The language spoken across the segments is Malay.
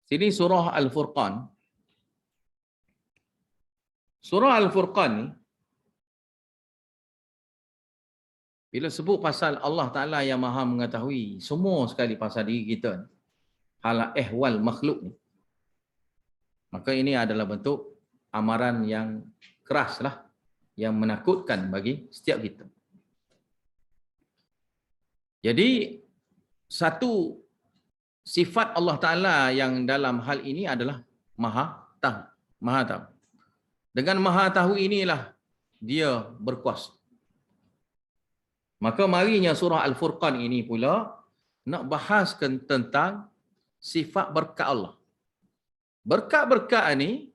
Sini surah Al-Furqan. Surah Al-Furqan ni, bila sebut pasal Allah Ta'ala yang maha mengetahui semua sekali pasal diri kita, hal ehwal makhluk ni, maka ini adalah bentuk amaran yang keras lah, yang menakutkan bagi setiap kita. Jadi, satu sifat Allah Ta'ala yang dalam hal ini adalah maha tahu. Maha tahu. Dengan maha tahu inilah dia berkuasa. Maka marinya surah Al-Furqan ini pula nak bahaskan tentang sifat berkat Allah. Berkat-berkat ni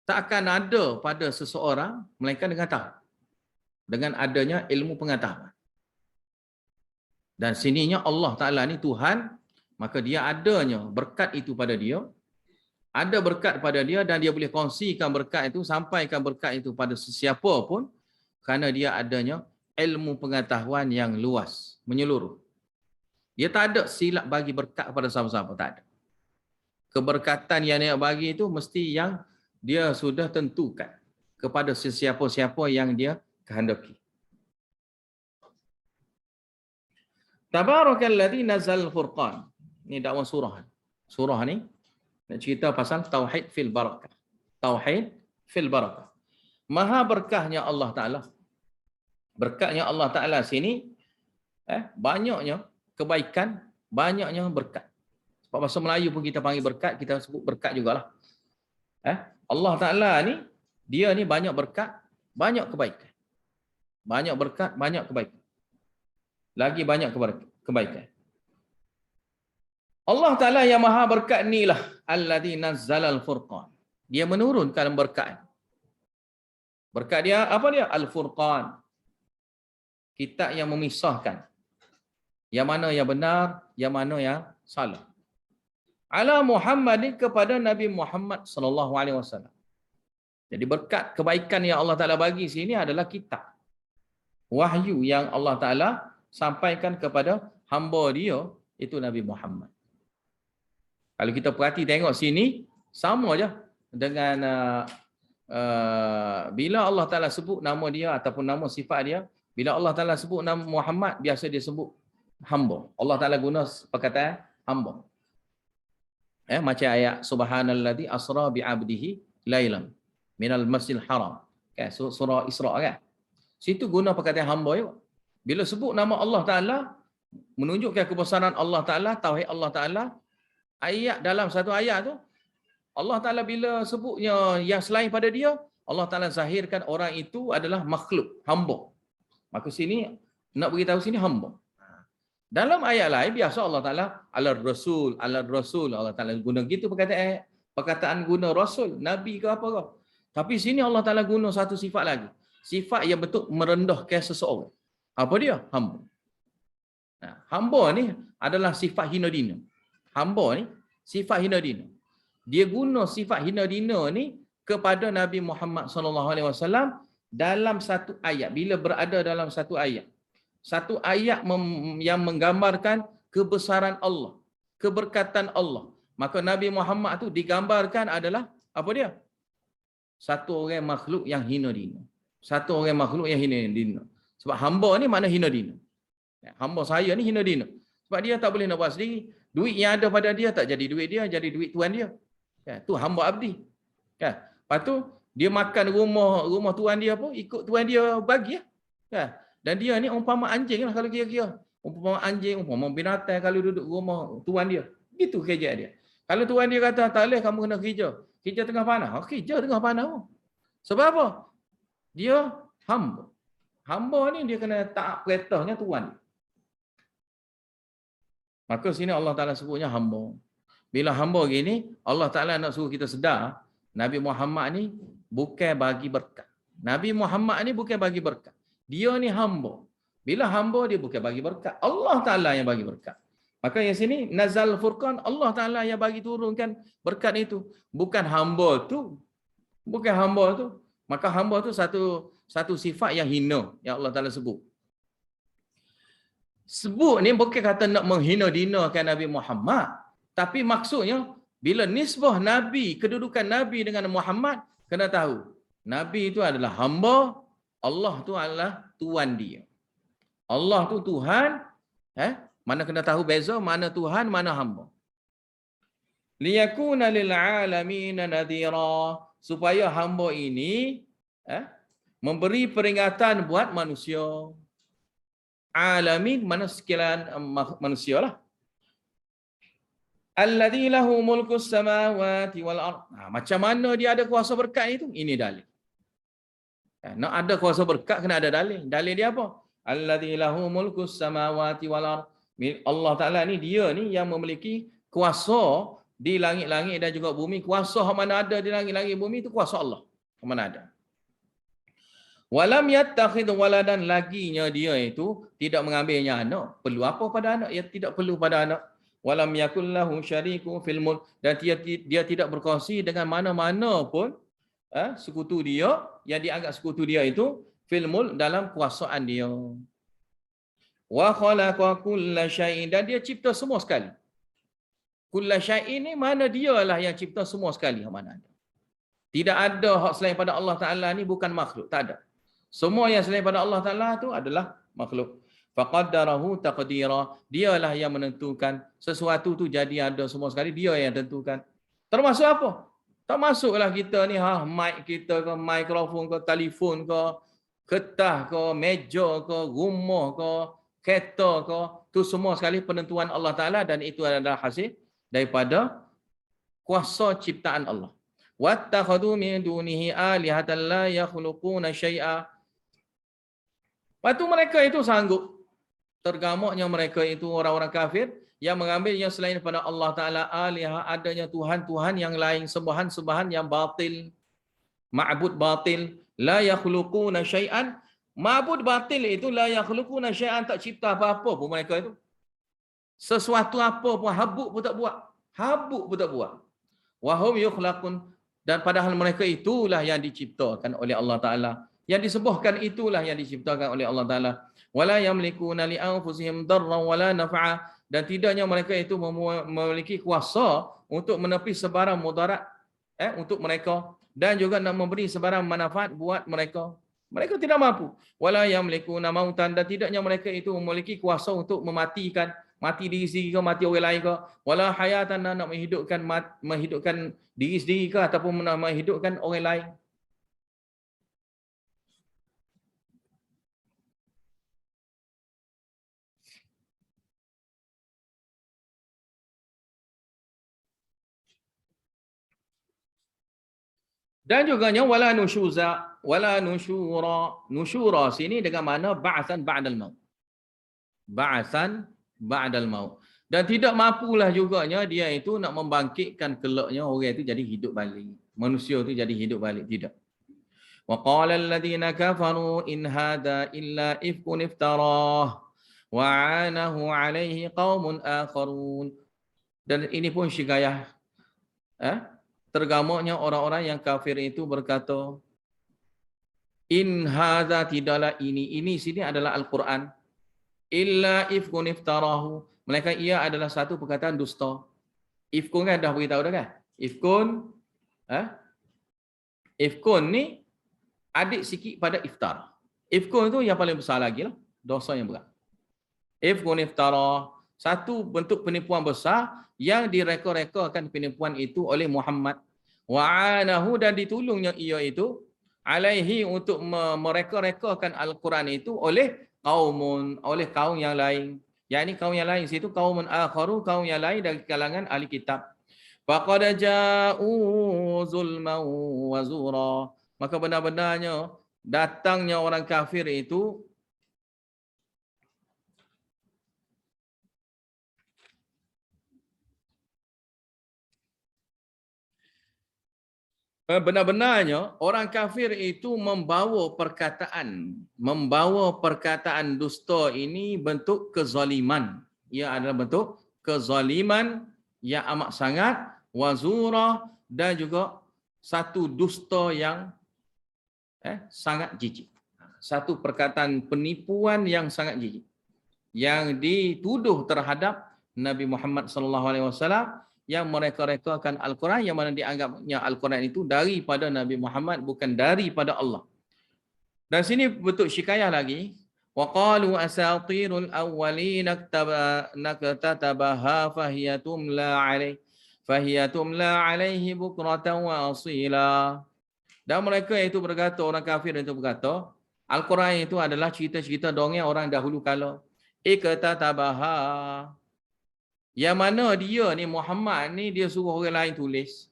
tak akan ada pada seseorang melainkan dengan tahu. Dengan adanya ilmu pengetahuan. Dan sininya Allah Ta'ala ni Tuhan, maka dia adanya berkat itu pada dia. Ada berkat pada dia dan dia boleh kongsikan berkat itu, sampaikan berkat itu pada sesiapa pun kerana dia adanya ilmu pengetahuan yang luas, menyeluruh. Dia tak ada silap bagi berkat kepada siapa-siapa, tak ada. Keberkatan yang dia bagi itu mesti yang dia sudah tentukan kepada sesiapa-siapa yang dia kehendaki. Tabarakalladzi nazal furqan. Ini dakwah surah. Surah ni nak cerita pasal tauhid fil barakah. Tauhid fil barakah. Maha berkahnya Allah Ta'ala. Berkatnya Allah Ta'ala sini, banyaknya kebaikan, banyaknya berkat. Sebab bahasa Melayu pun kita panggil berkat, kita sebut berkat jugalah. Allah Ta'ala ni, dia ni banyak berkat, banyak kebaikan. Banyak berkat, banyak kebaikan. Lagi banyak kebaikan. Allah Ta'ala yang maha berkat inilah alladzi nazzalal furqan. Dia menurunkan berkat. Berkat dia apa dia? Al-Furqan. Kitab yang memisahkan. Yang mana yang benar, yang mana yang salah. Ala Muhammadin kepada Nabi Muhammad sallallahu alaihi wasallam. Jadi berkat kebaikan yang Allah Ta'ala bagi sini adalah kitab. Wahyu yang Allah Ta'ala sampaikan kepada hamba dia, itu Nabi Muhammad. Kalau kita perhati tengok sini, sama je dengan bila Allah Ta'ala sebut nama dia ataupun nama sifat dia, bila Allah Ta'ala sebut nama Muhammad, biasa dia sebut hamba. Allah Ta'ala guna perkataan hamba. Macam ayat subhanalladzi asra bi'abdihi lailan minal masjidil haram. Kan surah Isra kan. Situ guna perkataan hamba juga. Bila sebut nama Allah Ta'ala, menunjukkan kebesaran Allah Ta'ala, tauhid Allah Ta'ala, ayat dalam satu ayat tu, Allah Ta'ala bila sebutnya yang selain pada dia, Allah Ta'ala zahirkan orang itu adalah makhluk, hamba. Maka sini, nak beritahu sini hamba. Dalam ayat lain, biasa Allah Ta'ala, ala-rasul, Allah Ta'ala guna gitu perkataan guna rasul, nabi ke apa ke. Tapi sini Allah Ta'ala guna satu sifat lagi. Sifat yang betul merendahkan seseorang. Apa dia? Hamba. Nah, hamba ni adalah sifat hina dina. Hamba ni sifat hina dina. Dia guna sifat hina dina ni kepada Nabi Muhammad sallallahu alaihi wasallam dalam satu ayat. Bila berada dalam satu ayat. Satu ayat yang menggambarkan kebesaran Allah, keberkatan Allah. Maka Nabi Muhammad tu digambarkan adalah apa dia? Satu orang makhluk yang hina dina. Satu orang makhluk yang hina dina. Sebab hamba ni makna hina dina. Hamba saya ni hina dina. Sebab dia tak boleh nak buat sendiri. Duit yang ada pada dia tak jadi duit dia, jadi duit tuan dia. Kan? Tu hamba abdi. Kan? Lepas tu, dia makan rumah tuan dia pun ikut tuan dia bagi. Kan? Dan dia ni umpama anjing lah kalau kira-kira. Umpama anjing, umpama binatang kalau duduk rumah tuan dia. Gitu kerja dia. Kalau tuan dia kata, tak boleh kamu kena kerja. Kerja tengah panas. Kerja tengah panas pun. Sebab apa? Dia hamba. Hamba ni dia kena taat perintahnya tuan. Maka sini Allah Ta'ala sebutnya hamba. Bila hamba gini, Allah Ta'ala nak suruh kita sedar, Nabi Muhammad ni bukan bagi berkat. Nabi Muhammad ni bukan bagi berkat. Dia ni hamba. Bila hamba, dia bukan bagi berkat. Allah Ta'ala yang bagi berkat. Maka yang sini, Nazal Furqan, Allah Ta'ala yang bagi turunkan berkat itu. Bukan hamba tu. Bukan hamba tu. Maka hamba tu satu sifat yang hina yang Allah Ta'ala sebut. Sebut ni bukan kata nak menghina dinakan Nabi Muhammad. Tapi maksudnya Bila nisbah Nabi, kedudukan Nabi dengan Muhammad, kena tahu. Nabi itu adalah hamba, Allah tu adalah Tuhan dia. Allah tu Tuhan, mana kena tahu beza, mana Tuhan, mana hamba. Liyakuna lil alamin nadhira, supaya hamba ini memberi peringatan buat manusia. Alamin mana sekalian manusia lah. Alladzi lahu mulkus samawati wal ard. Macam mana dia ada kuasa berkat itu? Ini dalil. Nak ada kuasa berkat kena ada dalil. Dalil dia apa? Alladzi lahu mulkus samawati wal ard. Allah Taala ni dia ni yang memiliki kuasa di langit-langit dan juga bumi. Kuasa mana ada di langit-langit bumi itu kuasa Allah. Mana ada. Walam yattakhidh waladan, laginya dia itu tidak mengambilnya anak. Perlu apa pada anak? Ya tidak perlu pada anak. Walam yakul lahu syariku fil mulk, dan dia tidak berkongsi dengan mana-mana pun sekutu dia yang dianggap sekutu dia itu fil mulk, dalam kuasaan dia. Wa khalaqa kulla syai'in, dan dia cipta semua sekali. Kulla syai'in ni mana dialah yang cipta semua sekali, mana ada. Tidak ada hak selain pada Allah Taala ni bukan makhluk, tak ada. Semua yang selain pada Allah Taala tu adalah makhluk. Faqaddarahu taqdira, dialah yang menentukan sesuatu tu jadi ada semua sekali, dia yang tentukan. Termasuk apa? Termasuklah kita ni mic kita ke, mikrofon ke, telefon ke, kertas ke, meja ke, rumah ke, kereta ke, tu semua sekali penentuan Allah Taala, dan itu adalah hasil daripada kuasa ciptaan Allah. Wattakhadhu min dunihi alihatan la yakhluquna syai'a. Lepas tu mereka itu sanggup, tergamuknya mereka itu orang-orang kafir yang mengambil yang selain daripada Allah Ta'ala alihah, adanya Tuhan-Tuhan yang lain, sembahan-sembahan yang batil, ma'bud batil, la yakhluquna syai'an. Ma'bud batil itu la yakhluquna syai'an, tak cipta apa-apa pun mereka itu. Sesuatu apa pun, habuk pun tak buat. Habuk pun tak buat. Wahum yukhlaqun, dan padahal mereka itulah yang diciptakan oleh Allah Ta'ala. Yang disembahkan itulah yang diciptakan oleh Allah Ta'ala. Wala yamlikuna li anfusihim darran wala naf'a, dan tidaknya mereka itu memiliki kuasa untuk menepi sebarang mudarat untuk mereka, dan juga nak memberi sebarang manfaat buat mereka. Mereka tidak mampu. Wala yamlikuna mautan, dan tidaknya mereka itu memiliki kuasa untuk mematikan, mati diri sendiri ke, mati orang lain ke. Wala hayatan, nak menghidupkan diri sendiri ke, ataupun menghidupkan orang lain. Dan juganya wala nushuza, wala nusyura. Nusyura sini dengan mana ba'atsan ba'dal maut. Ba'atsan ba'dal maut. Dan tidak mampulah juganya dia itu nak membangkitkan kelaknya orang itu jadi hidup balik. Manusia itu jadi hidup balik, tidak. Wa qala alladhina kafaru in hadha illa ifkun iftarah wa 'anahu 'alaihi qaumun akharun. Dan ini pun syigayah tergamuknya orang-orang yang kafir itu berkata, in hadza, tidaklah ini sini adalah Al-Quran, illa ifkun iftarahu, melainkan ia adalah satu perkataan dusta. Ifkun kan dah beritahu dah kan? Ifkun ni adik sikit pada iftar. Ifkun tu yang paling besar lagi lah, dosa yang berat. Ifkun iftara, satu bentuk penipuan besar yang direka-rekakan penipuan itu oleh Muhammad. Wa'anahu, dan ditolongnya ia itu alaihi, untuk mereka-rekakan Al-Quran itu oleh kaum yang lain. Yakni kaum yang lain situ kaumun akharu, kaum yang lain dari kalangan ahli kitab. Faqad ja'u zulman wa zura, maka benar-benarnya datangnya orang kafir itu benar-benarnya orang kafir itu membawa perkataan dusta ini bentuk kezaliman. Ia adalah bentuk kezaliman yang amat sangat, wazura, dan juga satu dusta yang sangat jijik. Satu perkataan penipuan yang sangat jijik yang dituduh terhadap Nabi Muhammad sallallahu alaihi wasallam, yang mereka-rekakan Al-Quran, yang mana dianggapnya Al-Quran itu daripada Nabi Muhammad, bukan daripada Allah. Dan sini betul syikayah lagi. Wa qalu asatirul awwalin naktatabaha fahiyatumla alaihi bukratan wa asila. Dan mereka itu berkata, orang kafir itu berkata, Al-Quran itu adalah cerita-cerita dongeng orang dahulu kala. Ikatatabaha. Yang mana dia ni Muhammad ni dia suruh orang lain tulis.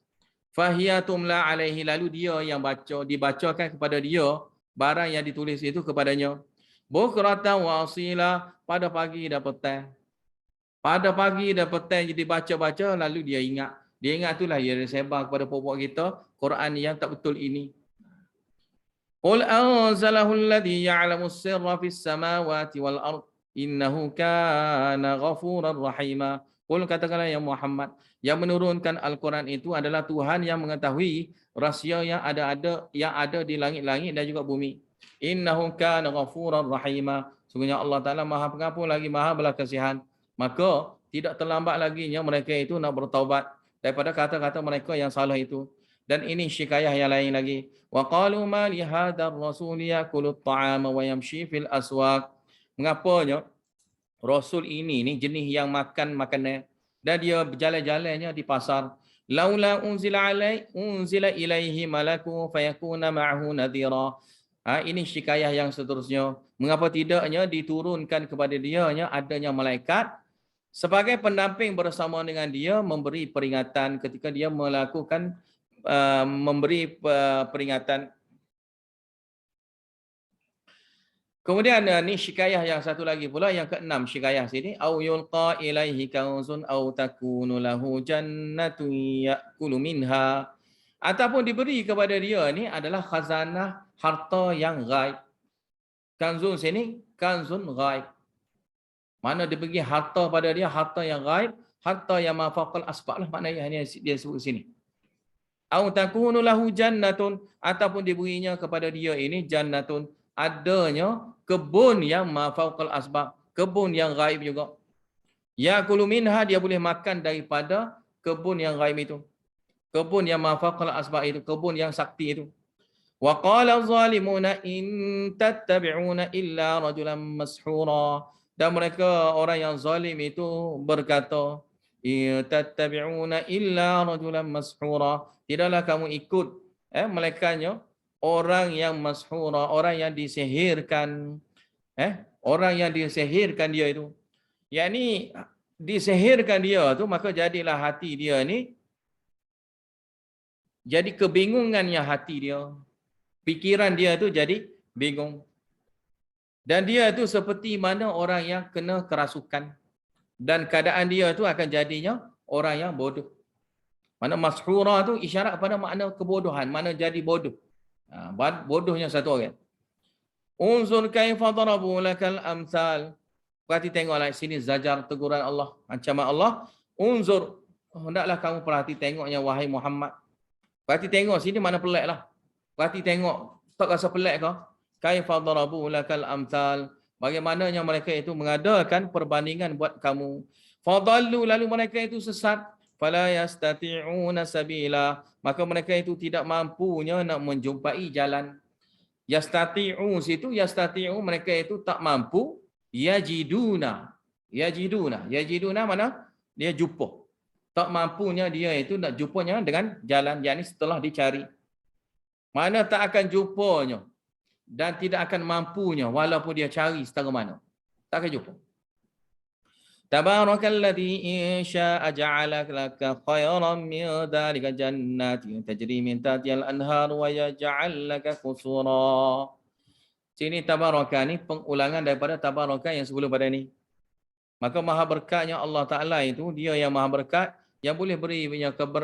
Fahiyatumla alaihi, lalu dia yang baca, dibacakan kepada dia barang yang ditulis itu kepadanya. Bukratan wa asila, pada pagi dan petang. Pada pagi dan petang jadi baca-baca lalu dia ingat. Dia ingat itulah dia sebar kepada puak-puak kita Quran yang tak betul ini. Qul anzalahu alladhi ya'lamu sirra fis samawati wal ard innahu kana ghafurar rahima. Qul, katakanlah ya Muhammad, yang menurunkan Al-Quran itu adalah Tuhan yang mengetahui rahsia yang ada di langit-langit dan juga bumi. Innahu kana ghafurar rahima. Sungguhnya Allah Taala Maha Pengampun lagi Maha belas kasihan. Maka tidak terlambat laginya mereka itu nak bertaubat daripada kata-kata mereka yang salah itu. Dan ini syikayah yang lain lagi. Wa qalu ma li hadzal rasul yakulu at-ta'ama wa yamshi fil aswaq. Mengapanya Rasul ini ni jenis yang makan makanan dan dia berjalan-jalannya di pasar. Laula unzila ilaihi malaku fayakuna ma'ahu nadhira. Ini syikayah yang seterusnya. Mengapa tidaknya diturunkan kepada dia adanya malaikat sebagai pendamping bersama dengan dia memberi peringatan ketika dia melakukan memberi peringatan. Kemudian ni syikayah yang satu lagi pula, yang keenam syikayah sini, au yulqa ilaihi kanzun au takunu lahu jannatun ya'kulu minha, ataupun diberi kepada dia ni adalah khazanah harta yang ghaib. Kanzun sini kanzun ghaib. Mana diberi harta pada dia, harta yang ghaib, harta yang mafaqal asbab lah maknanya dia sebut sini. Au takunu lahu jannatun, ataupun diberinya kepada dia ini jannatun, adanya kebun yang mafaqal asbab, kebun yang ghaib juga. Ya'kulu minha, dia boleh makan daripada kebun yang ghaib itu. Kebun yang mafaqal asbab itu, kebun yang sakti itu. Wa qala zalimuna in tattabi'una illa rajulan mashura. Dan mereka orang yang zalim itu berkata, in tattabi'una illa rajulan mashura. Tidaklah kamu ikut melainkannya orang yang mashura, orang yang disihirkan. Orang yang disihirkan dia itu. Yakni disihirkan dia tu, maka jadilah hati dia ni jadi kebingungannya hati dia. Pikiran dia tu jadi bingung. Dan dia tu seperti mana orang yang kena kerasukan. Dan keadaan dia tu akan jadinya orang yang bodoh. Mana mashura tu isyarat pada makna kebodohan, mana jadi bodoh. Bodohnya satu orang. Unzur kaifa darabu lakal amsal. Perhati tengoklah sini zajar teguran Allah, ancaman Allah. Unzur, hendaklah kamu perhati tengoknya wahai Muhammad. Perhati tengok sini mana peliklah. Perhati tengok, tak rasa pelik ke? Kaifa darabu lakal amsal. Bagaimananya mereka itu mengadakan perbandingan buat kamu. Fadallu, lalu mereka itu sesat. Fala yastati'una sabila, maka mereka itu tidak mampunya nak menjumpai jalan. Yastati'u situ, yastati'u mereka itu tak mampu. Yajiduna mana? Dia jumpa. Tak mampunya dia itu nak jumpanya dengan jalan, yakni setelah dicari. Mana tak akan jumpanya dan tidak akan mampunya walaupun dia cari setara mana. Tak akan jumpa. Tabarakalladzi in syaa'a ja'ala laka khairan min dhalika jannatin tajri min tahtihal anhar wa yaj'al laka qusura. Sini tabaraka ni pengulangan daripada tabaraka yang sebelum pada ni. Maka maha berkatnya Allah Taala itu, dia yang maha berkat, yang boleh beri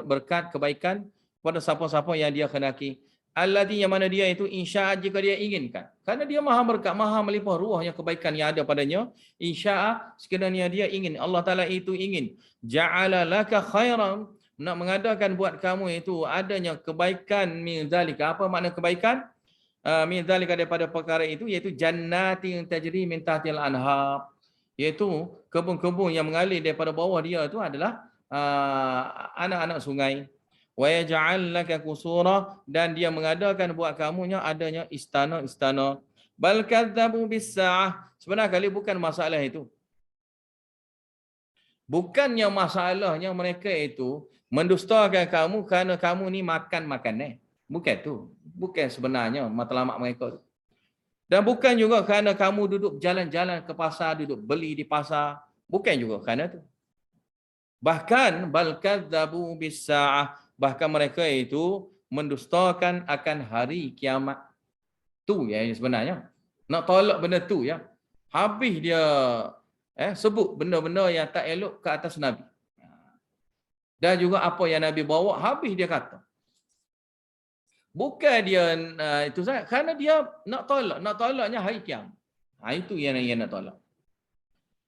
berkat kebaikan kepada siapa-siapa yang dia kehendaki. Alladzi, yang mana dia itu insya'a, jika dia inginkan. Karena dia maha berkat, maha melimpah ruahnya kebaikan yang ada padanya. Insya'a, sekiranya dia ingin, Allah Ta'ala itu ingin. Ja'ala laka khairan, nak mengadakan buat kamu itu adanya kebaikan min zalika. Apa makna kebaikan? Min zalika, daripada perkara itu, iaitu jannatin tajri min tahtil anhar. Iaitu kebun-kebun yang mengalir daripada bawah dia itu adalah anak-anak sungai. Wa yaj'al laka qusura, dan dia mengadakan buat kamunya adanya istana-istana. Bal kadzabu bis-sa'ah. Sebenarnya kali bukan masalah itu. Bukannya masalahnya mereka itu mendustakan kamu kerana kamu ni makan. Bukan tu. Bukan sebenarnya matlamat mereka tu. Dan bukan juga kerana kamu duduk jalan-jalan ke pasar, duduk beli di pasar. Bukan juga kerana tu. Bahkan bal kadzabu bis-sa'ah, bahkan mereka itu mendustakan akan hari kiamat. Tu yang sebenarnya. Nak tolak benda tu ya. Habis dia sebut benda-benda yang tak elok ke atas Nabi. Dan juga apa yang Nabi bawa, habis dia kata. Bukan dia itu saja, kerana dia nak tolaknya hari kiamat. Itu yang nak tolak.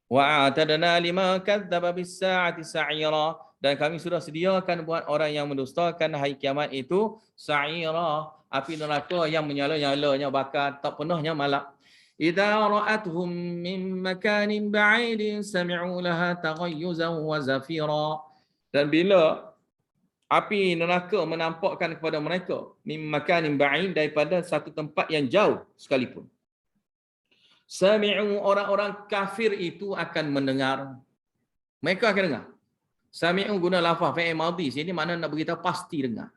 Wa'atadna lima kadzdzaba bis-sa'ati sa'ira, dan kami sudah sediakan buat orang yang mendustakan hari kiamat itu sa'ira, api neraka yang menyala-nyalanya bakar, tak pernahnya malap. Idza ra'atuhum min makanin ba'idin sami'u laha taghayyuzan wa zafira. Dan bila api neraka menampakkan kepada mereka min makanin ba'id, daripada satu tempat yang jauh sekalipun, sami'u, orang-orang kafir itu akan mendengar. Mereka akan dengar. Sami'u guna lafaz fi'il madhi, sini makna nak beritahu pasti dengar.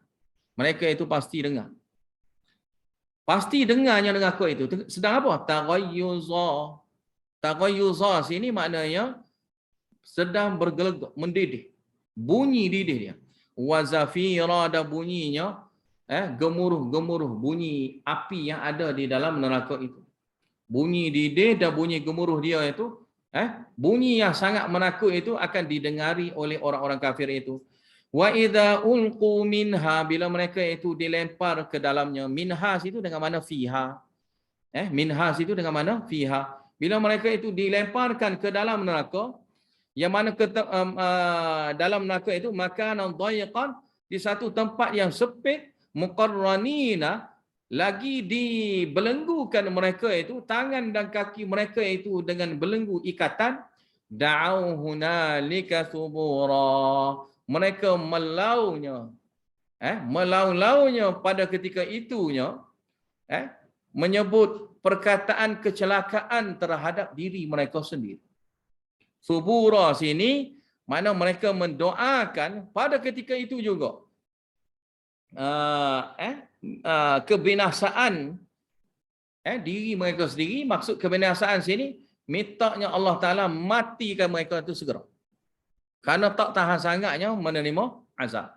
Mereka itu pasti dengar. Pasti dengarnya neraka itu. Sedang apa? Taghayyuza. Taghayyuza sini maknanya sedang bergelegak, mendidih. Bunyi didih dia. Wa zafira, ada bunyinya gemuruh-gemuruh, bunyi api yang ada di dalam neraka itu. Bunyi didih dan bunyi gemuruh dia itu, bunyi yang sangat menakut itu akan didengari oleh orang-orang kafir itu. Wa idza ulqu minha, bila mereka itu dilempar ke dalamnya. Minhas itu dengan mana fiha. Minhas itu dengan mana fiha. Bila mereka itu dilemparkan ke dalam neraka, yang mana dalam neraka itu makanan dhayiqan, di satu tempat yang sempit, muqarranina, lagi dibelenggukan mereka itu, tangan dan kaki mereka itu dengan belenggu ikatan. Da'au hunalika thubura, mereka melau-launya pada ketika itunya, menyebut perkataan kecelakaan terhadap diri mereka sendiri. Thubura sini mana mereka mendoakan pada ketika itu juga kebinasaan diri mereka sendiri. Maksud kebinasaan sini, mintanya Allah Ta'ala matikan mereka itu segera, kerana tak tahan sangatnya menerima azab.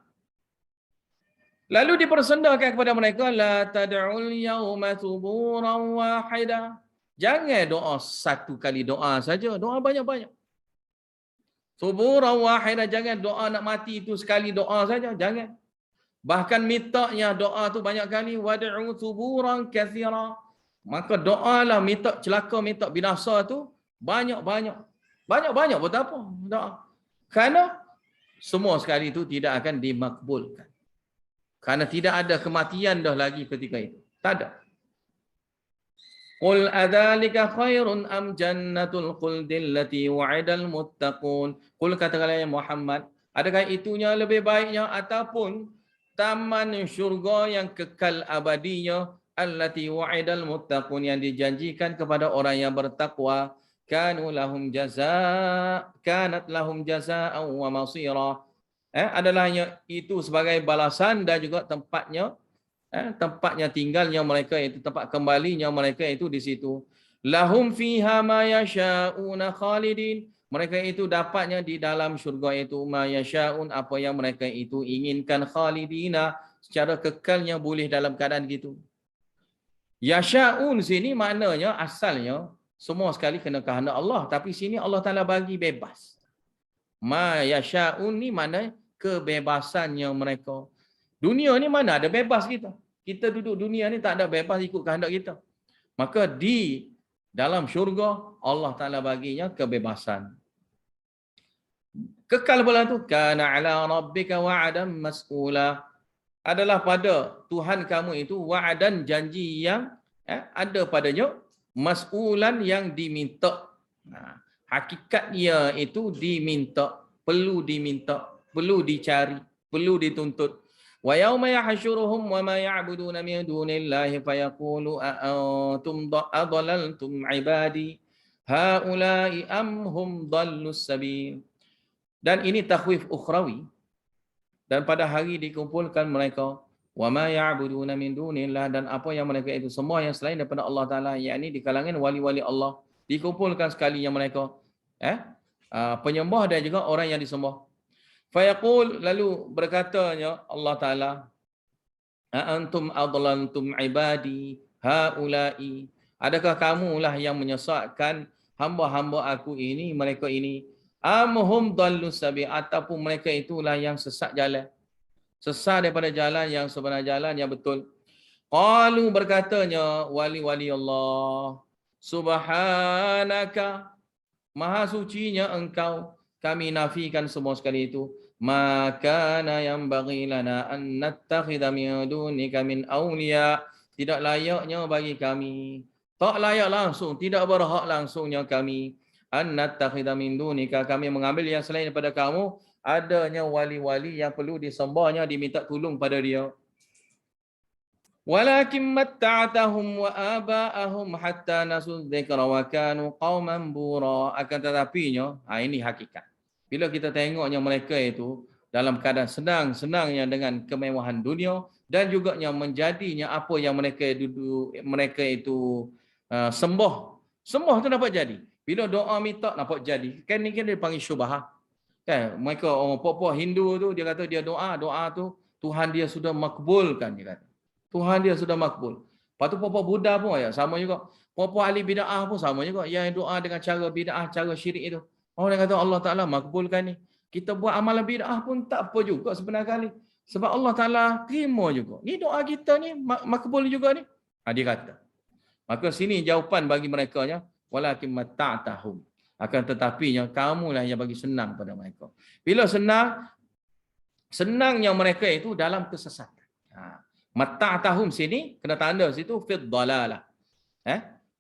Lalu dipersendakan kepada mereka, la tad'ul yawma thuburan wahida, jangan doa satu kali doa saja, doa banyak-banyak. Thuburan wahida, jangan doa nak mati itu sekali doa saja, jangan. Bahkan mintanya doa tu banyak kali. Wad'u thuburan katsira, maka doalah minta celaka, minta binasa tu banyak-banyak. Banyak-banyak buat apa? Doa. Kerana semua sekali itu tidak akan dimakbulkan. Kerana tidak ada kematian dah lagi ketika itu. Tak ada. Qul adzalika khairun am jannatul khuldi allati wa'idal muttaqun. Qul, katakanlah ya Muhammad, adakah itunya lebih baiknya ataupun taman syurga yang kekal abadinya, allati wa'idal muttaqun, yang dijanjikan kepada orang yang bertakwa. Kanat lahum jazaa wa masira, adalah itu sebagai balasan dan juga tempatnya tinggalnya mereka itu, tempat kembalinya mereka itu di situ. Lahum fiha ma yasha'una khalidin, mereka itu dapatnya di dalam syurga itu ma yasha'un, apa yang mereka itu inginkan, khalidina, secara kekalnya boleh dalam keadaan gitu. Yasha'un sini maknanya asalnya semua sekali kena kehendak Allah, tapi sini Allah Ta'ala bagi bebas. Ma yasha'un ni mana kebebasannya mereka. Dunia ni mana ada bebas kita. Kita duduk dunia ni tak ada bebas ikut kehendak kita. Maka di dalam syurga Allah Ta'ala baginya kebebasan. Kekal pula tu, kana ala rabbika wa'adan mas'ula, adalah pada Tuhan kamu itu wa'adan, janji yang ada padanya, mas'ulan, yang diminta. Hakikat ia itu diminta, perlu diminta. perlu dicari, perlu dituntut. Wa yauma yahsyuruhum wa ma ya'buduna min dunillahi fayaqulu a antum adlaltum ibadi haula'i am hum dhallus sabil. Dan ini takhwif ukhrawi, dan pada hari dikumpulkan mereka wa ma ya'buduna min dunillah, dan apa yang mereka itu semua yang selain daripada Allah Taala, yakni di kalangan wali-wali Allah, dikumpulkan sekali yang mereka penyembah dan juga orang yang disembah. Fayaqul, lalu berkatanya Allah Taala, a antum adlaltum ibadi haula'i, adakah kamulah yang menyesatkan hamba-hamba aku ini, mereka ini, amhum dallus sabi, ataupun mereka itulah yang sesat jalan, sesat daripada jalan yang sebenar, jalan yang betul. Qalu, berkatanya wali-wali Allah, subhanaka, maha sucinya engkau, kami nafikan semua sekali itu, maka yang bagi lana an nattakhidha min dunika min awliya, tidak layaknya bagi kami, tak layak langsung, tidak berhak langsungnya kami, an nattakhidha min dunika, kami mengambil yang selain daripada kamu, adanya wali-wali yang perlu disembahnya, diminta tolong pada dia. Walakin matta'tahum wa aba'ahum hatta nasu dzikra wa kanu qauman bura. Akan tetapinya, ini hakikat. Bila kita tengoknya mereka itu dalam keadaan senang-senangnya dengan kemewahan dunia, dan juga yang menjadinya apa yang mereka itu sembah tu dapat jadi. Bila doa minta dapat jadi. Kan ni kan dia panggil syubhah. Kan mereka orang puak-puak Hindu tu, dia kata dia doa tu Tuhan dia sudah makbulkan, dia kata. Tuhan dia sudah makbul. Lepas tu puak-puak Buddha pun sama juga. Puak-puak ahli bid'ah pun sama juga. Yang doa dengan cara bid'ah, cara syirik itu. Orang kata Allah Ta'ala makbulkan ni. Kita buat amalan bid'ah pun tak apa juga sebenarnya kali. Sebab Allah Ta'ala terima juga. Ni doa kita ni makbul juga ni. Dia kata. Maka sini jawapan bagi mereka nya, walakin matta'tahum. Akan tetapinya kamulah yang bagi senang pada mereka. Bila senangnya mereka itu dalam kesesatan. Matta'tahum sini kena tanda situ fid dalalah.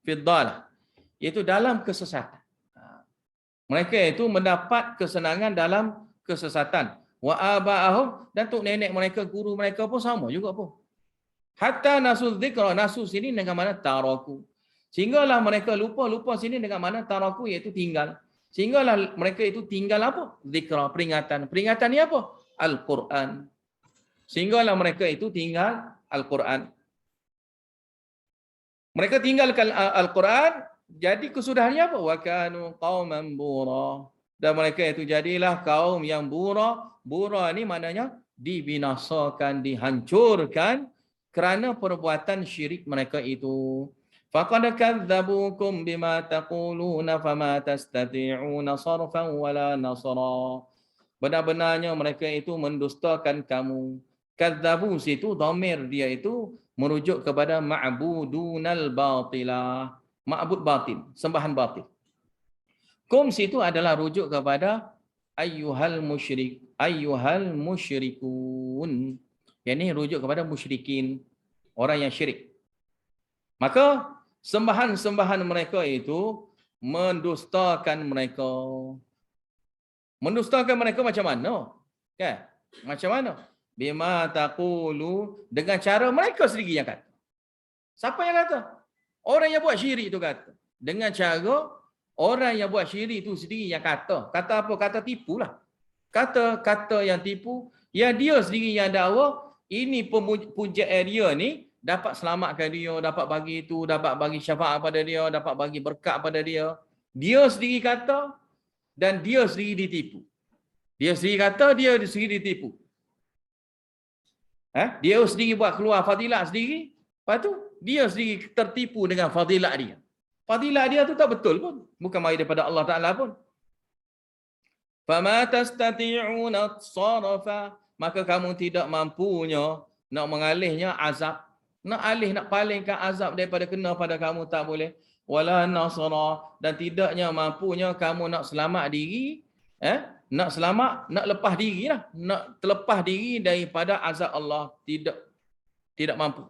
Fid dalalah. Iaitu dalam kesesatan. Mereka itu mendapat kesenangan dalam kesesatan. Wa aba'ahum, dan tok nenek mereka, guru mereka pun sama juga pun. Hatta nasul dzikra, nasu sini dengan mana taraku. Sehinggalah mereka lupa sini dengan mana taraku, iaitu tinggal. Sehinggalah mereka itu tinggal apa? Dzikra, peringatan. Peringatan ni apa? Al-Quran. Sehinggalah mereka itu tinggal Al-Quran. Mereka tinggalkan Al-Quran, jadi kesudahannya apa? Wa kanu qauman bura. Dan mereka itu jadilah kaum yang bura. Bura ni maknanya dibinasakan, dihancurkan kerana perbuatan syirik mereka itu. Faqad kadzabukum bima taquluna fama tastati'una sarfan wala nasra. Benar-benarnya mereka itu mendustakan kamu. Kadzabu situ dhamir dia itu merujuk kepada ma'budunal batilah. Ma'bud batin, sembahan batin. Kum situ adalah rujuk kepada ayyuhal musyrikun. Yang ini rujuk kepada musyrikin, orang yang syirik. Maka sembahan-sembahan mereka itu mendustakan mereka. Mendustakan mereka macam mana? Kan? Macam mana? Bima taqulu, dengan cara mereka sendiri yang kata. Siapa yang kata? Orang yang buat syirik itu kata. Dengan cara orang yang buat syirik itu sendiri yang kata. Kata apa? Kata tipulah. Kata yang tipu, yang dia sendiri yang dakwa, ini pujaan dia ni dapat selamatkan dia, dapat bagi itu, dapat bagi syafaat pada dia, dapat bagi berkat pada dia. Dia sendiri kata dan dia sendiri ditipu. Dia sendiri kata, dia sendiri ditipu. Dia sendiri buat keluar fadilat sendiri, lepas tu dia sendiri tertipu dengan fadilat dia. Fadilat dia tu tak betul pun. Bukan mari daripada Allah Ta'ala pun. Fama tastati'una sarafa, maka kamu tidak mampunya nak mengalihnya azab. Nak palingkan azab daripada kena pada kamu, tak boleh. Wala nasra, dan tidaknya mampunya kamu nak selamat diri. Nak selamat, nak lepas diri lah. Nak terlepas diri daripada azab Allah. Tidak mampu.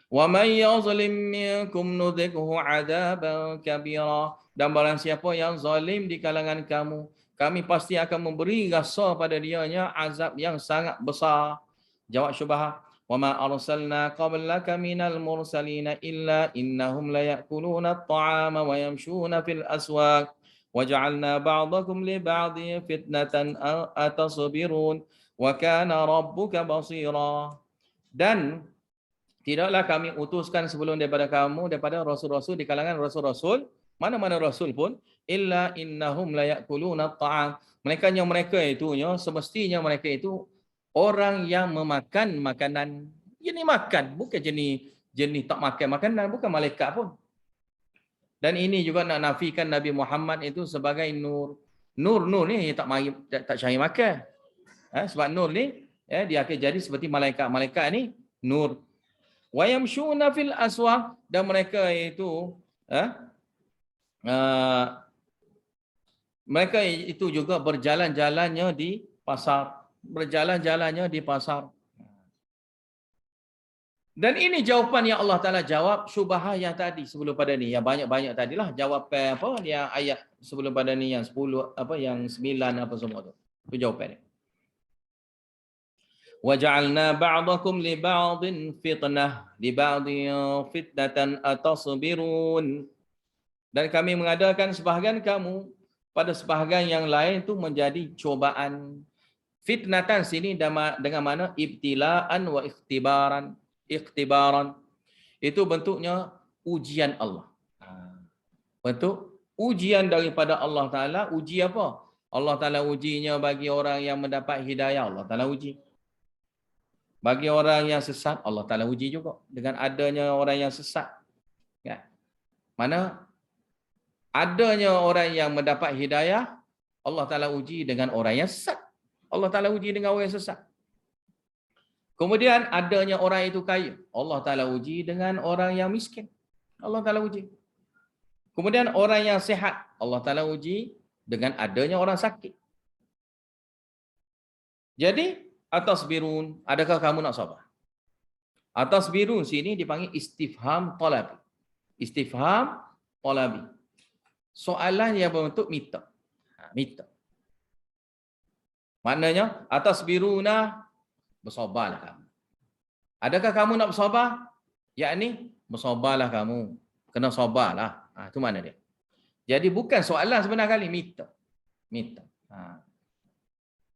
Wa may yazlim minkum nudhikhu 'adzaban kabira, dan barang siapa yang zalim di kalangan kamu, kami pasti akan memberi rasa pada dianya azab yang sangat besar. Jawab syubhah, wa ma arsalna qablaka minal mursalina illa innahum la ya'kuluna at-ta'ama wa yamshuna fil aswaq wa ja'alna ba'dakum li ba'din fitnatan atasbirun wa kana rabbuka basira. Dan tidaklah kami utuskan sebelum daripada kamu daripada rasul-rasul di kalangan rasul-rasul, mana-mana rasul pun, illa innahum la ya'kuluna at-ta'am. Mereka itunya semestinya mereka itu orang yang memakan makanan. Jenis makan, bukan jenis tak makan makanan, bukan malaikat pun. Dan ini juga nak nafikan Nabi Muhammad itu sebagai nur. Nur ni tak cari makan. Sebab nur ni dia akan jadi seperti malaikat. Malaikat ni nur. Wa yamshuna fil aswaq, dan mereka itu mereka itu juga berjalan-jalannya di pasar. Dan ini jawapan yang Allah Ta'ala jawab syubhah yang tadi sebelum pada ni. Yang banyak-banyak tadilah jawapan yang ayat sebelum pada ni yang 10 yang 9 semua tu. Itu jawapan dia. وَجَعَلْنَا بَعْضَكُمْ لِبَعْضٍ فِتْنَةً لِبَعْضٍ فِتْنَةً أَتَصْبِرُونَ. Dan kami mengadakan sebahagian kamu pada sebahagian yang lain itu menjadi cobaan. Fitnatan sini dengan mana ibtilaan wa ikhtibaran. Itu bentuknya ujian Allah. Bentuk ujian daripada Allah Ta'ala. Uji apa? Allah Ta'ala ujinya bagi orang yang mendapat hidayah. Allah Ta'ala uji. Bagi orang yang sesat, Allah Ta'ala uji juga dengan adanya orang yang sesat. Ya. Mana adanya orang yang mendapat hidayah, Allah Ta'ala uji dengan orang yang sesat. Allah Ta'ala uji dengan orang yang sesat. Kemudian adanya orang itu kaya, Allah Ta'ala uji dengan orang yang miskin. Allah Ta'ala uji. Kemudian orang yang sihat, Allah Ta'ala uji dengan adanya orang sakit. Jadi, atasbirun, adakah kamu nak sabar? Atasbirun sini dipanggil istifham talabi. Istifham talabi. Soalan yang berbentuk minta. Minta. Maknanya atasbiruna, bersabarlah kamu. Adakah kamu nak bersabar? Yakni bersabarlah kamu. Kena sabarlah. Itu mana dia? Jadi bukan soalan sebenar kali, minta. Minta.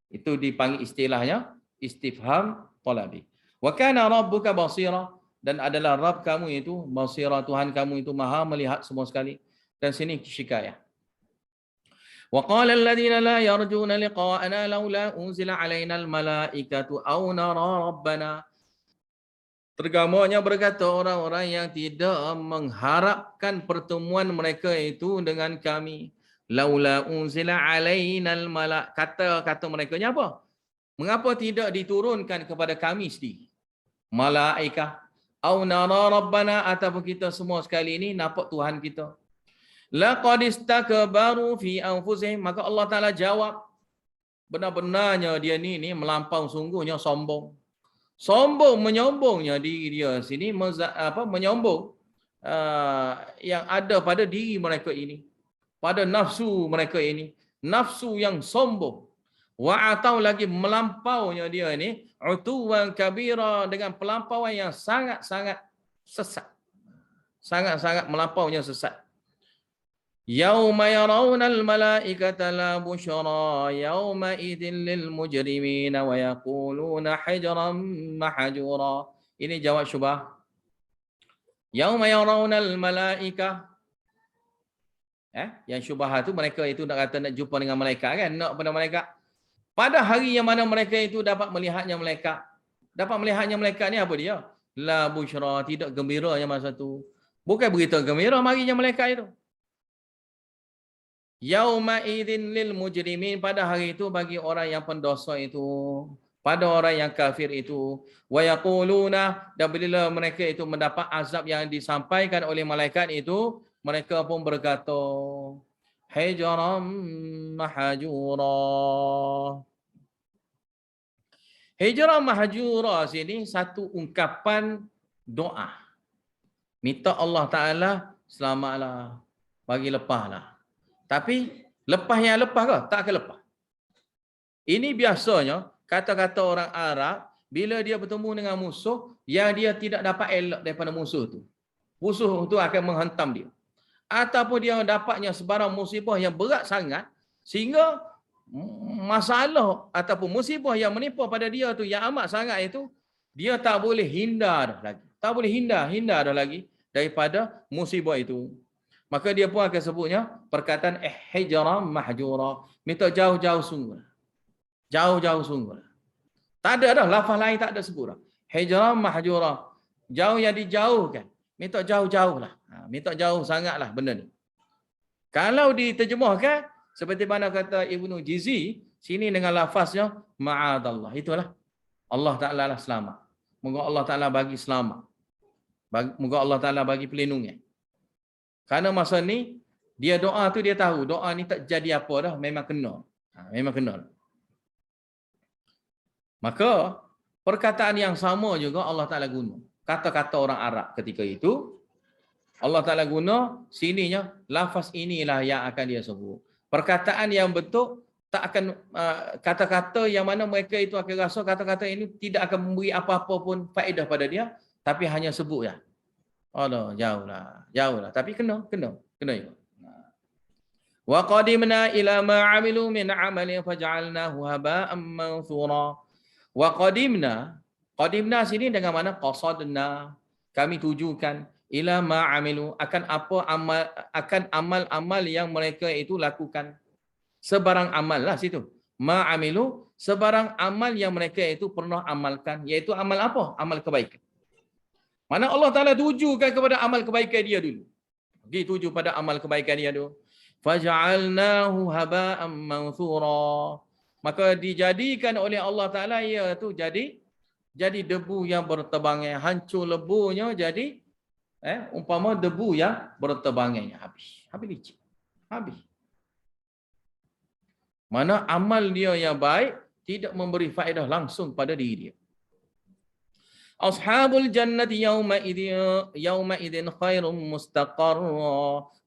Itu dipanggil istilahnya istifham talabi. Wa kana rabbuka basira, dan adalah Rabb kamu itu basira, Tuhan kamu itu maha melihat semua sekali. Dan sini syikayah. Wa qala alladhina la yarjuna liqa'ana laula unzila alaina almalaikatu aw nara rabbana. Tergamanya berkata orang-orang yang tidak mengharapkan pertemuan mereka itu dengan kami. Laula unzila alaina almalak. Kata mereka ni apa? Mengapa tidak diturunkan kepada kami sendiri malaikah? Au nara rabbana, ataupun kita semua sekali ini nampak Tuhan kita. Laqad istakbaru fi anfusihim, maka Allah Taala jawab, benar-benarnya dia ni melampau sungguhnya sombong. Sombong, menyombongnya diri dia sini menyombong yang ada pada diri mereka ini, pada nafsu mereka ini, nafsu yang sombong. Wa atau lagi melampaunya dia ni utuwan kabira, dengan pelampauan yang sangat-sangat sesat. Sangat-sangat melampaunya sesat. Yauma yarawnal malaikata la busyra yauma idzil lil mujrimina wa yaquluna hijran mahjura. Ini jawab syubhah. Yauma yarawnal malaika. Yang syubhah tu mereka itu nak kata nak jumpa dengan malaikat kan? Nak pada malaikat. Pada hari yang mana mereka itu dapat melihatnya malaikat. Dapat melihatnya malaikat ni apa dia? La busyra, tidak gembiranya masa tu. Bukan berita gembira marinya malaikat itu. Yauma idzin lil mujrimin, pada hari itu bagi orang yang pendosa itu, pada orang yang kafir itu. Wa yaquluna, dan bila mereka itu mendapat azab yang disampaikan oleh malaikat itu, mereka pun berkata, hijran mahjura. Hijran mahjura sini satu ungkapan doa. Minta Allah Ta'ala selamatlah, bagi lepaslah. Tapi Lepas yang lepas ke? Tak akan lepas. Ini biasanya kata-kata orang Arab bila dia bertemu dengan musuh yang dia tidak dapat elak daripada musuh tu. Musuh tu akan menghantam dia. Ataupun dia dapatnya sebarang musibah yang berat sangat sehingga masalah ataupun musibah yang menimpa pada dia tu yang amat sangat itu dia tak boleh hindar dah lagi. Tak boleh hindar dah lagi daripada musibah itu. Maka dia pun akan sebutnya perkataan hijram mahjura. Minta jauh-jauh sungguh. Jauh-jauh sungguh. Tak ada dah lafaz lain tak ada sebut dah. Hijram mahjura. Jauh yang dijauhkan. Minta jauh-jauh lah. Minta jauh sangatlah benda ni. Kalau diterjemahkan seperti mana kata Ibnu Jizi sini dengan lafaznya ma'adallah. Itulah. Allah Ta'ala lah selamat. Moga Allah Ta'ala bagi selamat. Moga Allah Ta'ala bagi pelindungan. Karena masa ni, dia doa tu dia tahu. Doa ni tak jadi apa dah. Memang kena. Memang kena. Maka, perkataan yang sama juga Allah Ta'ala guna. Kata-kata orang Arab ketika itu, Allah Ta'ala guna, sininya, lafaz inilah yang akan dia sebut. Perkataan yang betul, tak akan kata-kata yang mana mereka itu akan rasa kata-kata ini tidak akan memberi apa-apa pun faedah pada dia, tapi hanya sebut ya. Allah, jauhlah. Tapi kena juga. Wa qadimna ila ma 'amilu min 'amalin faj'alnahu haba'an manthura. Wa qadimna sini dengan mana qasadna, kami tujukan ila ma 'amilu akan apa amal-amal yang mereka itu lakukan. Sebarang amal lah situ. Ma 'amilu sebarang amal yang mereka itu pernah amalkan, iaitu amal apa? Amal kebaikan. Mana Allah Ta'ala tujukan kepada amal kebaikan dia dulu. Tuju pada amal kebaikan dia dulu. Faja'alnahu haba'an manthura. Maka dijadikan oleh Allah Ta'ala ia tu jadi debu yang bertebangan. Hancur lebunya jadi umpama debu yang bertebangan. Habis licin. Habis. Mana amal dia yang baik tidak memberi faedah langsung pada diri dia. Ashabul jannati yawma idzin khairum